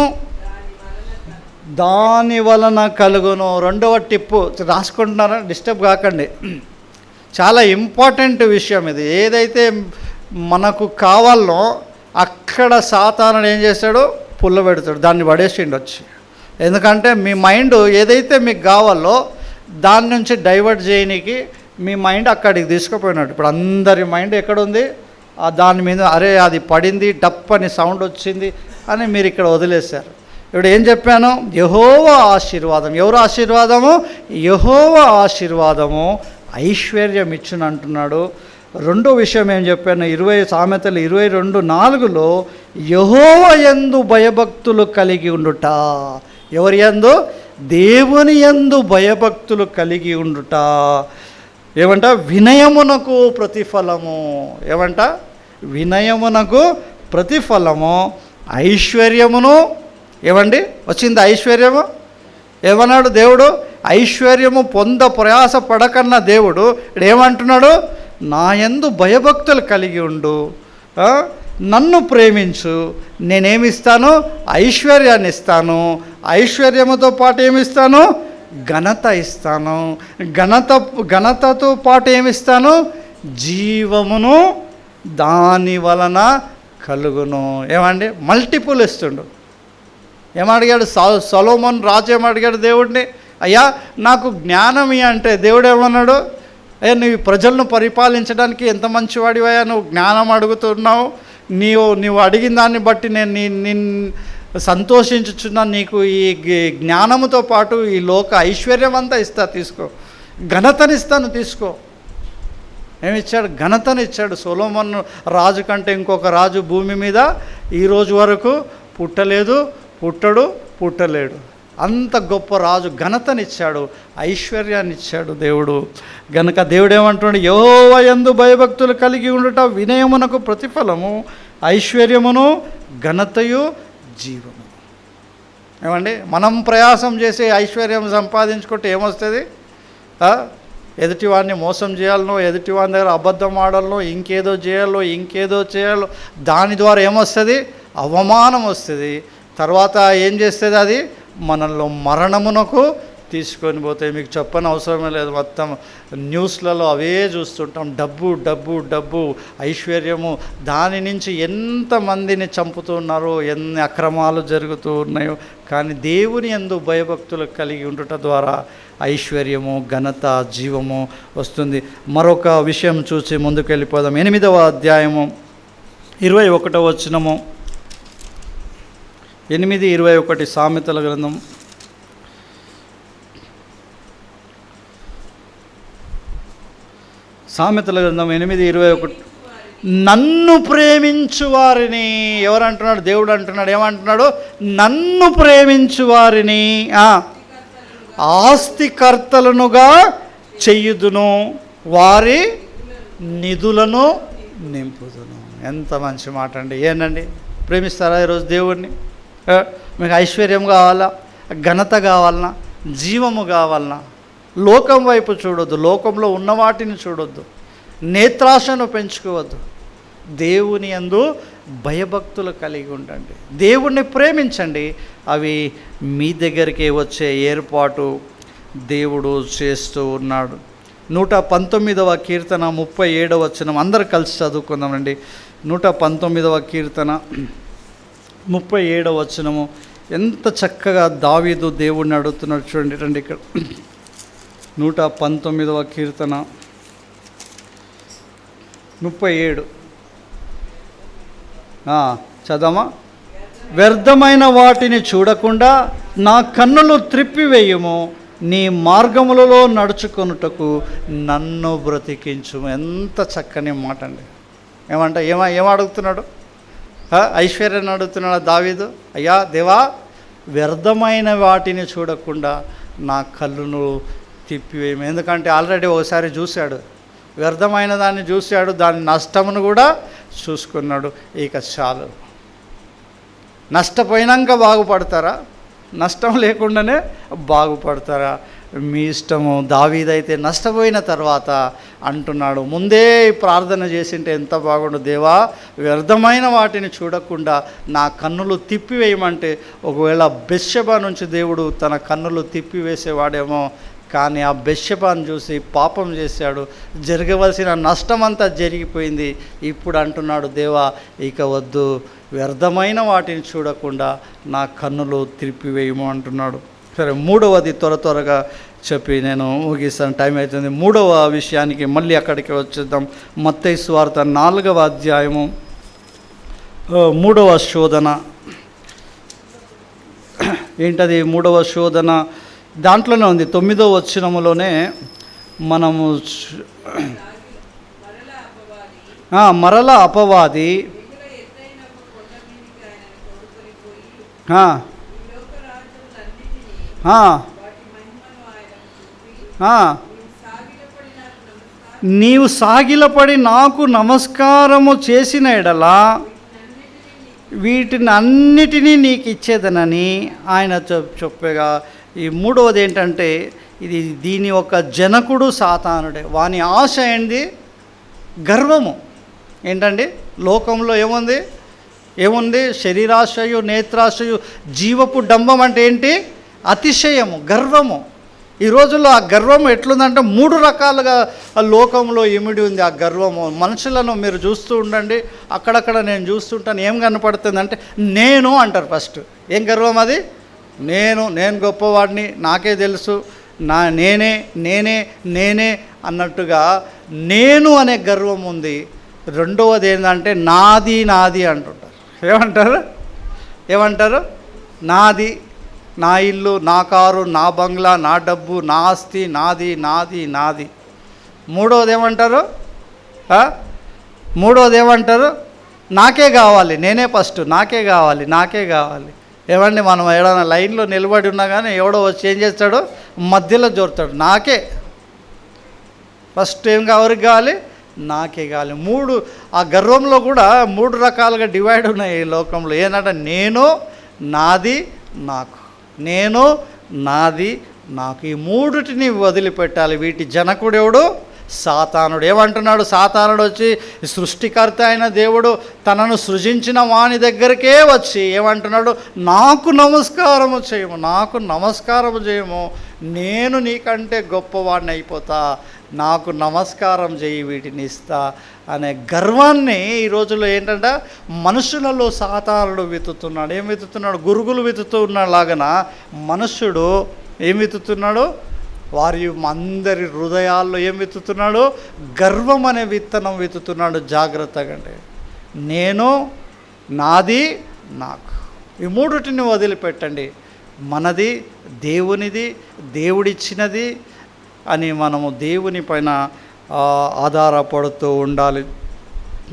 దాని వలన కలుగును. రెండవ టిప్పు రాసుకుంటున్నారా? డిస్టర్బ్ కాకండి. చాలా ఇంపార్టెంట్ విషయం ఇది. ఏదైతే మనకు కావాలో అక్కడ సాతానుడు ఏం చేస్తాడో పుల్ల పెడతాడు, దాన్ని పడేసిండు వచ్చి. ఎందుకంటే మీ మైండ్ ఏదైతే మీకు కావాలో దాని నుంచి డైవర్ట్ చేయడానికి మీ మైండ్ అక్కడికి తీసుకుపోయినాడు. ఇప్పుడు అందరి మైండ్ ఎక్కడుంది? దాని మీద, అరే అది పడింది, డప్ అని సౌండ్ వచ్చింది అని మీరు ఇక్కడ వదిలేశారు. ఇప్పుడు ఏం చెప్పాను? యెహోవా ఆశీర్వాదం. ఎవరు ఆశీర్వాదము? యెహోవా ఆశీర్వాదము ఐశ్వర్యం ఇచ్చును అంటున్నాడు. రెండో విషయం ఏం చెప్పాను? సామెతలు 22:4 యెహోవా యందు భయభక్తులు కలిగి ఉండుట. ఎవరి యందు? దేవుని యందు భయభక్తులు కలిగి ఉండుట. ఏమంట? వినయమునకు ప్రతిఫలము. ఏమంట? వినయమునకు ప్రతిఫలము, ఐశ్వర్యమును. ఏమండి వచ్చింది ఐశ్వర్యము? ఏమన్నాడు దేవుడు? ఐశ్వర్యము పొంద ప్రయాస పడకన్న దేవుడు ఇక్కడ ఏమంటున్నాడు? నా యందు భయభక్తులు కలిగి ఉండు, నన్ను ప్రేమించు, నేనేమిస్తాను? ఐశ్వర్యాన్ని ఇస్తాను. ఐశ్వర్యముతో పాటు ఏమిస్తాను? ఘనత ఇస్తాను. ఘనతతో పాటు ఏమిస్తాను? జీవమును దాని వలన కలుగును. ఏమండి? మల్టిపుల్ ఇస్తుండు. ఏమడిగాడు సొలొమోను రాజు? ఏమడిగాడు దేవుడిని? అయ్యా నాకు జ్ఞానం అంటే దేవుడు ఏమన్నాడు? అయ్యా నువ్వు ప్రజలను పరిపాలించడానికి ఎంత మంచివాడివయ్యా, నువ్వు జ్ఞానం అడుగుతున్నావు, నీవు అడిగిన దాన్ని బట్టి నేను సంతోషించుచున్నా, నీకు ఈ జ్ఞానముతో పాటు ఈ లోక ఐశ్వర్యం అంతా ఇస్తా, తీసుకో, ఘనతనిస్తాను, తీసుకో. ఏమిచ్చాడు? ఘనతనిచ్చాడు. సొలొమోను రాజు కంటే ఇంకొక రాజు భూమి మీద ఈరోజు వరకు పుట్టలేదు, పుట్టలేడు. అంత గొప్ప రాజు. ఘనతనిచ్చాడు, ఐశ్వర్యాన్ని ఇచ్చాడు దేవుడు. గనుక దేవుడు ఏమంటున్నాడు? యెహోవా యందు భయభక్తులు కలిగి ఉండుట వినయమునకు ప్రతిఫలము, ఐశ్వర్యమును ఘనతయు జీవము. ఏమండి? మనం ప్రయాసం చేసి ఐశ్వర్యం సంపాదించుకుంటే ఏమొస్తుంది? ఎదుటివాడిని మోసం చేయాలనో, ఎదుటివాడి దగ్గర అబద్ధం ఆడాలనో, ఇంకేదో చేయాలో, దాని ద్వారా ఏమొస్తుంది? అవమానం వస్తుంది. తర్వాత ఏం చేస్తుంది? అది మనలో మరణమునకు తీసుకొని పోతాయి. మీకు చెప్పని అవసరమే లేదు. మొత్తం న్యూస్లలో అవే చూస్తుంటాం. డబ్బు, ఐశ్వర్యము, దాని నుంచి ఎంతమందిని చంపుతున్నారో, ఎన్ని అక్రమాలు జరుగుతూ ఉన్నాయో. కానీ దేవుని యందు భయభక్తులు కలిగి ఉండుట ద్వారా ఐశ్వర్యము, ఘనత, జీవము వస్తుంది. మరొక విషయం చూసి ముందుకు వెళ్ళిపోదాం. 8వ అధ్యాయము 21వ వచనము. 8:21 సామెతల గ్రంథం. సామెతల గ్రంథం 8:21. నన్ను ప్రేమించు వారిని. ఎవరు అంటున్నాడు? దేవుడు అంటున్నాడు. ఏమంటున్నాడు? నన్ను ప్రేమించు వారిని ఆస్తికర్తలనుగా చెయ్యుదును, వారి నిధులను నింపుదును. ఎంత మంచి మాట అండి. ఏంటండి? ప్రేమిస్తారా ఈరోజు దేవుడిని? మీకు ఐశ్వర్యం కావాలా, ఘనత కావాలన్నా, జీవము కావాలన్నా లోకం వైపు చూడొద్దు, లోకంలో ఉన్న వాటిని చూడొద్దు, నేత్రాశను పెంచుకోవద్దు. దేవుని యందు భయభక్తులు కలిగి ఉండండి, దేవుణ్ణి ప్రేమించండి. అవి మీ దగ్గరికి వచ్చే ఏర్పాటు దేవుడు చేస్తూ ఉన్నాడు. 119వ కీర్తన 37వ వచనం అందరు కలిసి చదువుకుందామండి. 119వ కీర్తన 37వ వచనము. ఎంత చక్కగా దావీదు దేవుడిని అడుగుతున్నాడు చూడండి. రండి ఇక్కడ 119వ కీర్తన 37 చదవమా. వ్యర్థమైన వాటిని చూడకుండా నా కన్నులు త్రిప్పివేయుము, నీ మార్గములలో నడుచుకొనుటకు నన్ను బ్రతికించుము. ఎంత చక్కని మాట అండి. ఏం అడుగుతున్నాడు? ఐశ్వర్యాన్ని అడుగుతున్నాడు దావీదు. అయ్యా దేవా, వ్యర్థమైన వాటిని చూడకుండా నా కళ్ళును తిప్పివేయము. ఎందుకంటే ఆల్రెడీ ఒకసారి చూశాడు, వ్యర్థమైన దాన్ని చూశాడు, దాని నష్టమును కూడా చూసుకున్నాడు. ఇక చాలు. నష్టపోయినాక బాగుపడతారా? నష్టం లేకుండానే బాగుపడతారా? మీ ఇష్టము. దావీదైతే నష్టపోయిన తర్వాత అంటున్నాడు, ముందే ప్రార్థన చేసింటే ఎంత బాగుండు. దేవా, వ్యర్థమైన వాటిని చూడకుండా నా కన్నులు తిప్పివేయమంటే ఒకవేళ బెత్షెబా నుంచి దేవుడు తన కన్నులు తిప్పివేసేవాడేమో. కానీ ఆ బెత్షెబాను చూసి పాపం చేశాడు. జరగవలసిన నష్టమంతా జరిగిపోయింది. ఇప్పుడు అంటున్నాడు, దేవా ఇక వద్దు, వ్యర్థమైన వాటిని చూడకుండా నా కన్నులు తిప్పివేయము అంటున్నాడు. సరే, మూడవది త్వరగా చెప్పి నేను ముగిస్తాను, టైం అవుతుంది. మూడవ విషయానికి మళ్ళీ అక్కడికి వచ్చేద్దాం. మత్తయి సువార్త 4వ అధ్యాయము 3వ శోధన. ఏంటది 3వ శోధన? దాంట్లోనే ఉంది 9వ వచనములోనే మనము మరల అపవాది నీవు సాగిలపడి నాకు నమస్కారము చేసిన ఎడలా వీటిని అన్నిటినీ నీకు ఇచ్చేదనని ఆయన చెప్పగా. ఈ మూడవది ఏంటంటే దీని ఒక జనకుడు సాతానుడే. వాని ఆశ ఏంది? గర్వము. ఏంటండి లోకంలో ఏముంది? శరీరాశయు, నేత్రాశయు, జీవపు డంబం అంటే ఏంటి? అతిశయము, గర్వము. ఈ రోజుల్లో ఆ గర్వం ఎట్లుందంటే 3 రకాలుగా లోకంలో ఇమిడి ఉంది ఆ గర్వము. మనుషులను మీరు చూస్తూ ఉండండి, అక్కడక్కడ నేను చూస్తుంటాను. ఏం కనపడుతుందంటే నేను అంటారు ఫస్ట్. ఏం గర్వం అది? నేను గొప్పవాడిని, నాకే తెలుసు, నేనే అన్నట్టుగా నేను అనే గర్వం ఉంది. రెండవది ఏంటంటే నాది అంటుంటారు. ఏమంటారు? నాది, నా ఇల్లు, నా కారు, నా బంగ్లా, నా డబ్బు, నా ఆస్తి, నాది. మూడవది ఏమంటారు? నాకే కావాలి, నేనే ఫస్ట్, నాకే కావాలి. ఏమండి, మనం ఏదైనా లైన్లో నిలబడి ఉన్నా కానీ ఎవడో వచ్చి ఏం చేస్తాడు? మధ్యలో జోరుతాడు. నాకే ఫస్ట్. ఎవరికి కావాలి? నాకే కావాలి. ఆ గర్వంలో కూడా 3 రకాలుగా డివైడ్ ఉన్నాయి ఈ లోకంలో. ఏంటంటే నేను, నాది, నాకు. ఈ మూడిటిని వదిలిపెట్టాలి. వీటి జనకుడెవడు? సాతానుడు. ఏమంటున్నాడు? సాతానుడు వచ్చి సృష్టికర్త అయిన దేవుడు తనను సృజించిన వాని దగ్గరికే వచ్చి ఏమంటున్నాడు? నాకు నమస్కారము చేయము, నేను నీకంటే గొప్పవాడిని అయిపోతా, నాకు నమస్కారం చేయి, వీటిని ఇస్తా అనే గర్వాన్ని ఈ రోజుల్లో ఏంటంటే మనుషులలో సాతానుడు వెతుకుతున్నాడు. ఏం వెతుకుతున్నాడు? గురుగులు వెతుకుతూ ఉన్నాలాగన మనుష్యుడు ఏం వెతుకుతున్నాడు? వారి అందరి హృదయాల్లో ఏం వెతుకుతున్నాడు? గర్వం అనే విత్తనం వెతుకుతున్నాడు. జాగ్రత్తగా అంటే నేను, నాది, నాకు. ఈ మూడిటిని వదిలిపెట్టండి. మనది, దేవునిది, దేవుడిచ్చినది అని మనము దేవుని పైన ఆధారపడుతూ ఉండాలి.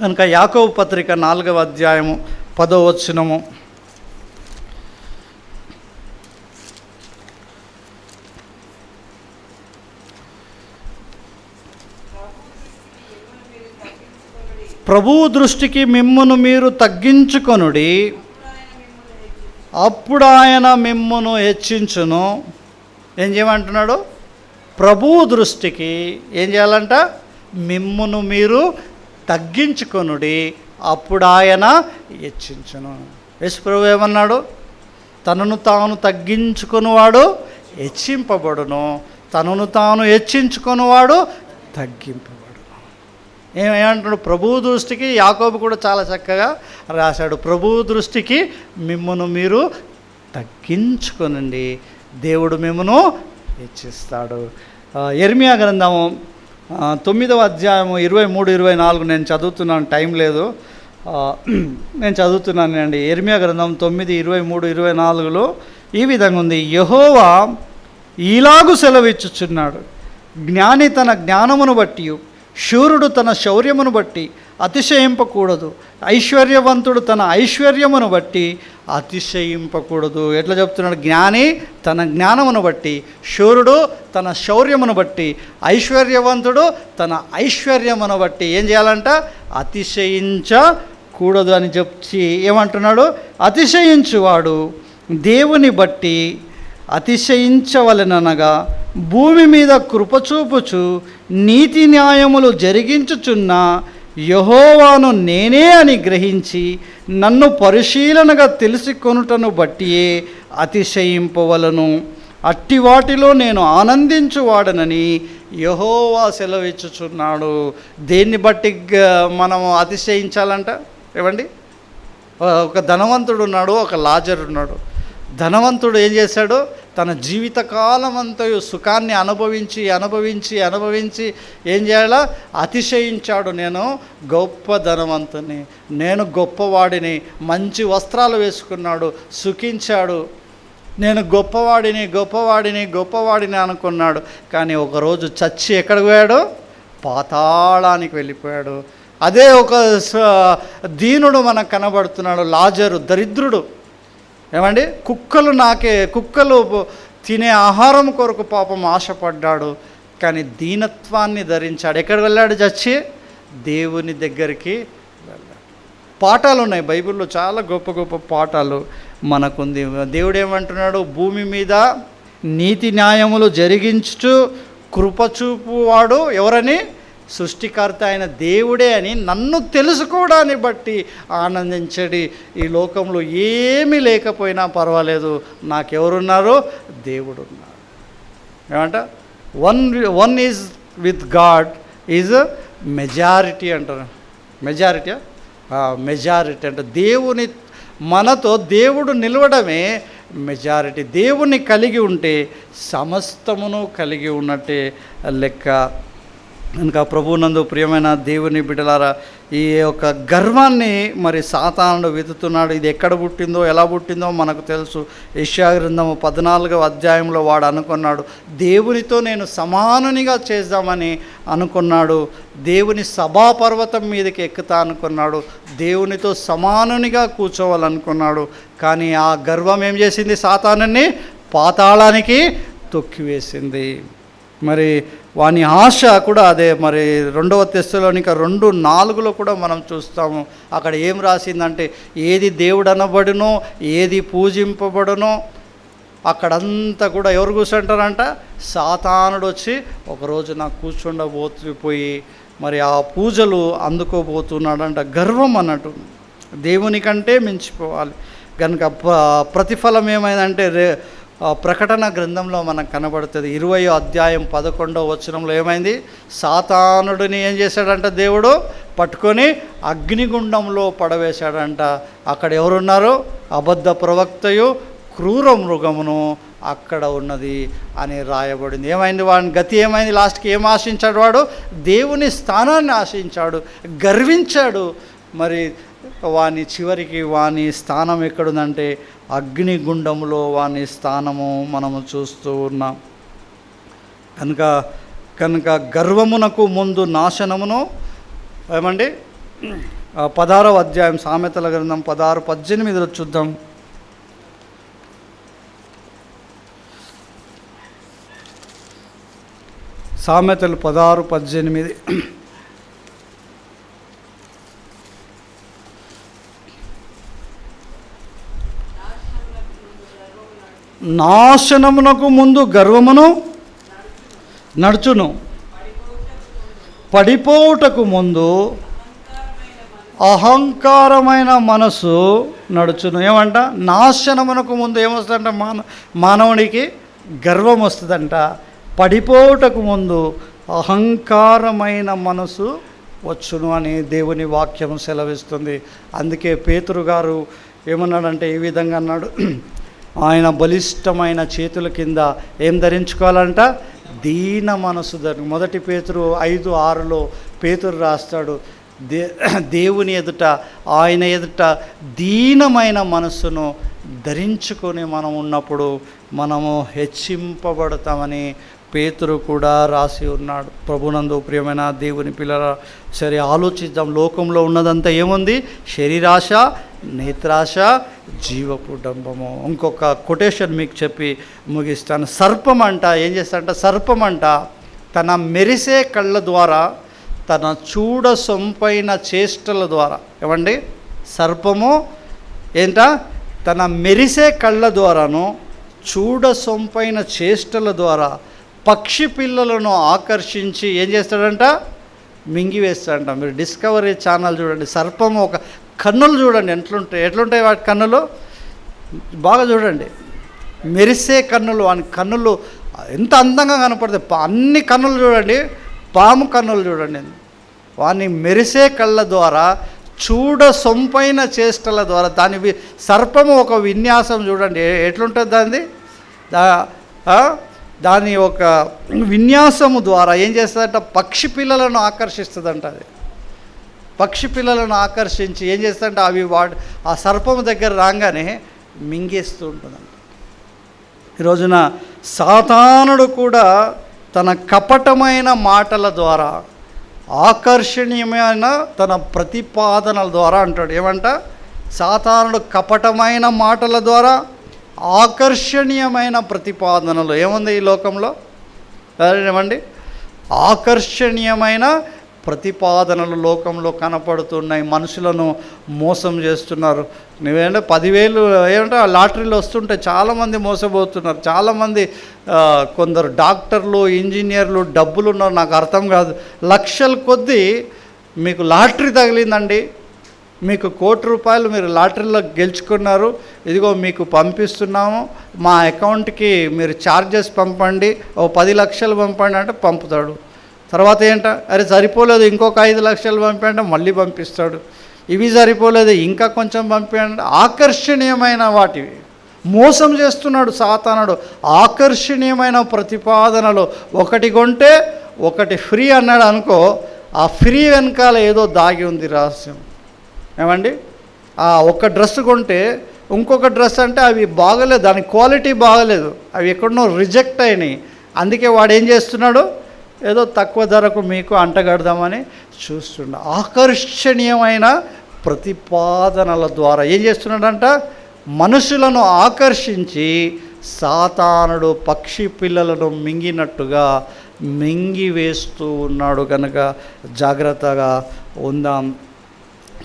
కనుక యాకోబు పత్రిక 4వ అధ్యాయము 10వ వచనము. ప్రభువు దృష్టికి మిమ్మును మీరు తగ్గించుకొనుడి, అప్పుడు ఆయన మిమ్మును హెచ్చించును. ఏం చేయమంటున్నాడు? ప్రభువు దృష్టికి ఏం చేయాలంట? మిమ్మును మీరు తగ్గించుకొనుడి, అప్పుడు ఆయన హెచ్చించును. యేసు ప్రభువు ఏమన్నాడు? తనను తాను తగ్గించుకునివాడు హెచ్చింపబడును, తనను తాను హెచ్చించుకునేవాడు తగ్గింపబడు. ఏమంటాడు? ప్రభువు దృష్టికి యాకోబు కూడా చాలా చక్కగా రాశాడు, ప్రభువు దృష్టికి మిమ్మును మీరు తగ్గించుకొనండి, దేవుడు మిమ్మును హెచ్చిస్తాడు. యెర్మీయా గ్రంథము 9వ అధ్యాయము 23-24 నేను చదువుతున్నాను, టైం లేదు, నేను చదువుతున్నాను అండి. యెర్మీయా గ్రంథం 9:23-24లో ఈ విధంగా ఉంది. యెహోవా ఈలాగు సెలవిచ్చుచున్నాడు, జ్ఞాని తన జ్ఞానమును బట్టి, శూరుడు తన శౌర్యమును బట్టి అతిశయింపకూడదు, ఐశ్వర్యవంతుడు తన ఐశ్వర్యమును బట్టి అతిశయింపకూడదు. ఎట్లా చెప్తున్నాడు? జ్ఞాని తన జ్ఞానమును బట్టి, శూరుడు తన శౌర్యమును బట్టి, ఐశ్వర్యవంతుడు తన ఐశ్వర్యమును బట్టి ఏం చేయాలంట? అతిశయించకూడదు అని చెప్పి ఏమంటున్నాడు? అతిశయించువాడు దేవుని బట్టి అతిశయించవలెననగా భూమి మీద కృపచూపుచు నీతి న్యాయములు జరిగించుచున్న యెహోవాను నేనే అని గ్రహించి నన్ను పరిశీలనగా తెలుసుకొనుటను బట్టియే అతిశయింపవలను. అట్టి వాటిలో నేను ఆనందించువాడనని యెహోవా సెలవిచ్చుచున్నాడు. దేన్ని బట్టి మనము అతిశయించాలంట? ఏమండి? ఒక ధనవంతుడు ఉన్నాడు, ఒక లాజరు ఉన్నాడు. ధనవంతుడు ఏం చేశాడు? తన జీవితకాలం అంతయు సుఖాన్ని అనుభవించి అనుభవించి అనుభవించి ఏం చేయాలా? అతిశయించాడు. నేను గొప్ప ధనవంతుని, నేను గొప్పవాడిని, మంచి వస్త్రాలు వేసుకున్నాడు, సుఖించాడు, నేను గొప్పవాడిని గొప్పవాడిని గొప్పవాడిని అనుకున్నాడు. కానీ ఒకరోజు చచ్చి ఎక్కడికి పోయాడు? పాతాళానికి వెళ్ళిపోయాడు. అదే ఒక దీనుడు మనకు కనబడుతున్నాడు, లాజరు, దరిద్రుడు. ఏమండి? కుక్కలు తినే ఆహారం కొరకు పాపం ఆశపడ్డాడు, కానీ దీనత్వాన్ని ధరించాడు. ఎక్కడికి వెళ్ళాడు? చచ్చి దేవుని దగ్గరికి వెళ్ళాడు. పాఠాలు ఉన్నాయి బైబిల్లో, చాలా గొప్ప గొప్ప పాఠాలు మనకుంది. దేవుడు ఏమంటున్నాడు? భూమి మీద నీతి న్యాయములు జరిగించు కృపచూపువాడు ఎవరని? సృష్టికర్త అయిన దేవుడే అని నన్ను తెలుసుకోవడాన్ని బట్టి ఆనందించడి. ఈ లోకంలో ఏమీ లేకపోయినా పర్వాలేదు, నాకెవరున్నారు? దేవుడు ఉన్నారు. ఏమంట? One is with God is majority అంటారు. మెజారిటీ అంటే దేవుని, మనతో దేవుడు నిలవడమే మెజారిటీ. దేవుని కలిగి ఉంటే సమస్తమును కలిగి ఉన్నట్టే లెక్క. కనుక ప్రభువునందు ప్రియమైన దేవుని బిడ్డలారా, ఈ యొక్క గర్వాన్ని మరి సాతానుడు వెతుకుతున్నాడు. ఇది ఎక్కడ పుట్టిందో ఎలా పుట్టిందో మనకు తెలుసు. యెషయా గ్రంథము 14వ అధ్యాయంలో వాడు అనుకున్నాడు, దేవునితో నేను సమానునిగా చేద్దామని అనుకున్నాడు. దేవుని సభాపర్వతం మీదకి ఎక్కుతా అనుకున్నాడు, దేవునితో సమానునిగా కూర్చోవాలనుకున్నాడు. కానీ ఆ గర్వం ఏం చేసింది? సాతానుని పాతాళానికి తొక్కివేసింది. మరి వాని ఆశ కూడా అదే. మరి 2వ తెస్సలోనిక 2:4లో కూడా మనం చూస్తాము. అక్కడ ఏం రాసిందంటే, ఏది దేవుడు అనబడునో, ఏది పూజింపబడునో అక్కడంతా కూడా ఎవరు కూర్చుంటారంట? సాతానుడు వచ్చి ఒకరోజు నాకు కూర్చుండబోతుపోయి మరి ఆ పూజలు అందుకోబోతున్నాడంట. గర్వం అన్నట్టు, దేవుని కంటే మించిపోవాలి. కనుక ప్రతిఫలం ఏమైందంటే ప్రకటన గ్రంథంలో మనకు కనబడుతుంది. 20వ అధ్యాయం 11వ వచనంలో ఏమైంది? సాతానుడిని ఏం చేశాడంట? దేవుడు పట్టుకొని అగ్నిగుండంలో పడవేశాడంట. అక్కడ ఎవరున్నారు? అబద్ధ ప్రవక్తయు క్రూర మృగమును అక్కడ ఉన్నది అని రాయబడింది. ఏమైంది? వాని గతి ఏమైంది? లాస్ట్కి ఏం ఆశించాడు వాడు? దేవుని స్థానాన్ని ఆశించాడు, గర్వించాడు. మరి వాని చివరికి వాని స్థానం ఎక్కడుందంటే అగ్నిగుండంలో వాని స్థానము మనము చూస్తూ ఉన్నాం. కనుక గర్వమునకు ముందు నాశనమును ఏమండి? 16వ అధ్యాయం సామెతల గ్రంథం 16-18 చూద్దాం. సామెతలు 16-18. నాశనమునకు ముందు గర్వమును నడుచును, పడిపోవుటకు ముందు అహంకారమైన మనసు నడుచును. ఏమంట? నాశనమునకు ముందు ఏమొస్తుందంట? మానవునికి గర్వం వస్తుందంట. పడిపోవుటకు ముందు అహంకారమైన మనసు వచ్చును అని దేవుని వాక్యం సెలవిస్తుంది. అందుకే పేతురు గారు ఏమన్నాడంటే ఈ విధంగా అన్నాడు, ఆయన బలిష్టమైన చేతుల కింద ఏం ధరించుకోవాలంట? దీన మనసు మొదటి పేతురు 5:6 పేతురు రాస్తాడు, దేవుని ఎదుట, ఆయన ఎదుట దీనమైన మనస్సును ధరించుకొని మనం ఉన్నప్పుడు మనము హెచ్చింపబడతామని పేతురు కూడా రాసి ఉన్నాడు. ప్రభునందు ప్రియమైన దేవుని పిల్లల, సరే ఆలోచిద్దాం. లోకంలో ఉన్నదంతా ఏముంది? శరీరాశ, నేత్రాశ, జీవపు డంబము. ఇంకొక కొటేషన్ మీకు చెప్పి ముగిస్తాను. సర్పం అంట ఏం చేస్తాడంట? సర్పం అంట తన మెరిసే కళ్ళ ద్వారా, తన చూడ సొంపైన చేష్టల ద్వారా, ఏమండి సర్పము ఏంట? తన మెరిసే కళ్ళ ద్వారాను చూడ సొంపైన చేష్టల ద్వారా పక్షి పిల్లలను ఆకర్షించి ఏం చేస్తాడంట? మింగివేస్తాడంట. మీరు డిస్కవరీ ఛానల్ చూడండి, సర్పము ఒక కన్నులు చూడండి ఎట్లుంటాయి వాటి కన్నులు, బాగా చూడండి. మెరిసే కన్నులు, వాని కన్నులు ఎంత అందంగా కనపడతాయి. అన్ని కన్నులు చూడండి, పాము కన్నులు చూడండి. వాని మెరిసే కళ్ళ ద్వారా, చూడ సొంపైన చేష్టల ద్వారా, దాని సర్పము ఒక విన్యాసం చూడండి ఎట్లుంటుంది దాని ఒక విన్యాసము ద్వారా ఏం చేస్తుందంట? పక్షి పిల్లలను ఆకర్షిస్తుందంట. అది పక్షి పిల్లలను ఆకర్షించి ఏం చేస్తుందంటే అవి ఆ సర్పము దగ్గర రాగానే మింగేస్తూ ఉంటుందంట. ఈరోజున సాతానుడు కూడా తన కపటమైన మాటల ద్వారా, ఆకర్షణీయమైన తన ప్రతిపాదనల ద్వారా అంటాడు. ఏమంట? సాతానుడు కపటమైన మాటల ద్వారా, ఆకర్షణీయమైన ప్రతిపాదనలు. ఏముంది ఈ లోకంలో? ఏమండి? ఆకర్షణీయమైన ప్రతిపాదనలు లోకంలో కనపడుతున్నాయి. మనుషులను మోసం చేస్తున్నారు. నువ్వేంటే 10,000 ఏమంటే లాటరీలు వస్తుంటే చాలామంది మోసపోతున్నారు. చాలామంది కొందరు డాక్టర్లు, ఇంజనీర్లు, డబ్బులు ఉన్నారు. నాకు అర్థం కాదు, లక్షల కొద్దీ మీకు లాటరీ తగిలిందండి, మీకు ₹1,00,00,000 మీరు లాటరీలో గెలుచుకున్నారు, ఇదిగో మీకు పంపిస్తున్నాము, మా అకౌంట్కి మీరు ఛార్జెస్ పంపండి, 10 లక్షలు పంపండి అంటే పంపుతాడు. తర్వాత ఏంట? అరే సరిపోలేదు, ఇంకొక 5 లక్షలు పంపండి, మళ్ళీ పంపిస్తాడు. ఇవి సరిపోలేదు, ఇంకా కొంచెం పంపండి. ఆకర్షణీయమైన వాటివి మోసం చేస్తున్నాడు సాతానుడు. ఆకర్షణీయమైన ప్రతిపాదనలు, ఒకటి కొంటే ఒకటి ఫ్రీ అన్నాడు అనుకో, ఆ ఫ్రీ వెనకాల ఏదో దాగి ఉంది రహస్యం. ఏమండి? ఒక డ్రెస్ కొంటే ఇంకొక డ్రెస్ అంటే అవి బాగలేదు, దాని క్వాలిటీ బాగలేదు, అవి ఎక్కడనో రిజెక్ట్ అయినాయి. అందుకే వాడు ఏం చేస్తున్నాడు? ఏదో తక్కువ ధరకు మీకు అంటగడదామని చూస్తుండ. ఆకర్షణీయమైన ప్రతిపాదనల ద్వారా ఏం చేస్తున్నాడంట? మనుషులను ఆకర్షించి సాతానుడు పక్షి పిల్లలను మింగినట్టుగా మింగివేస్తూ ఉన్నాడు. కనుక జాగ్రత్తగా ఉందాం.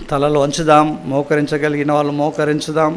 తలలు వంచుదాం, మోకరించగలిగిన వాళ్ళు మోకరించుదాం.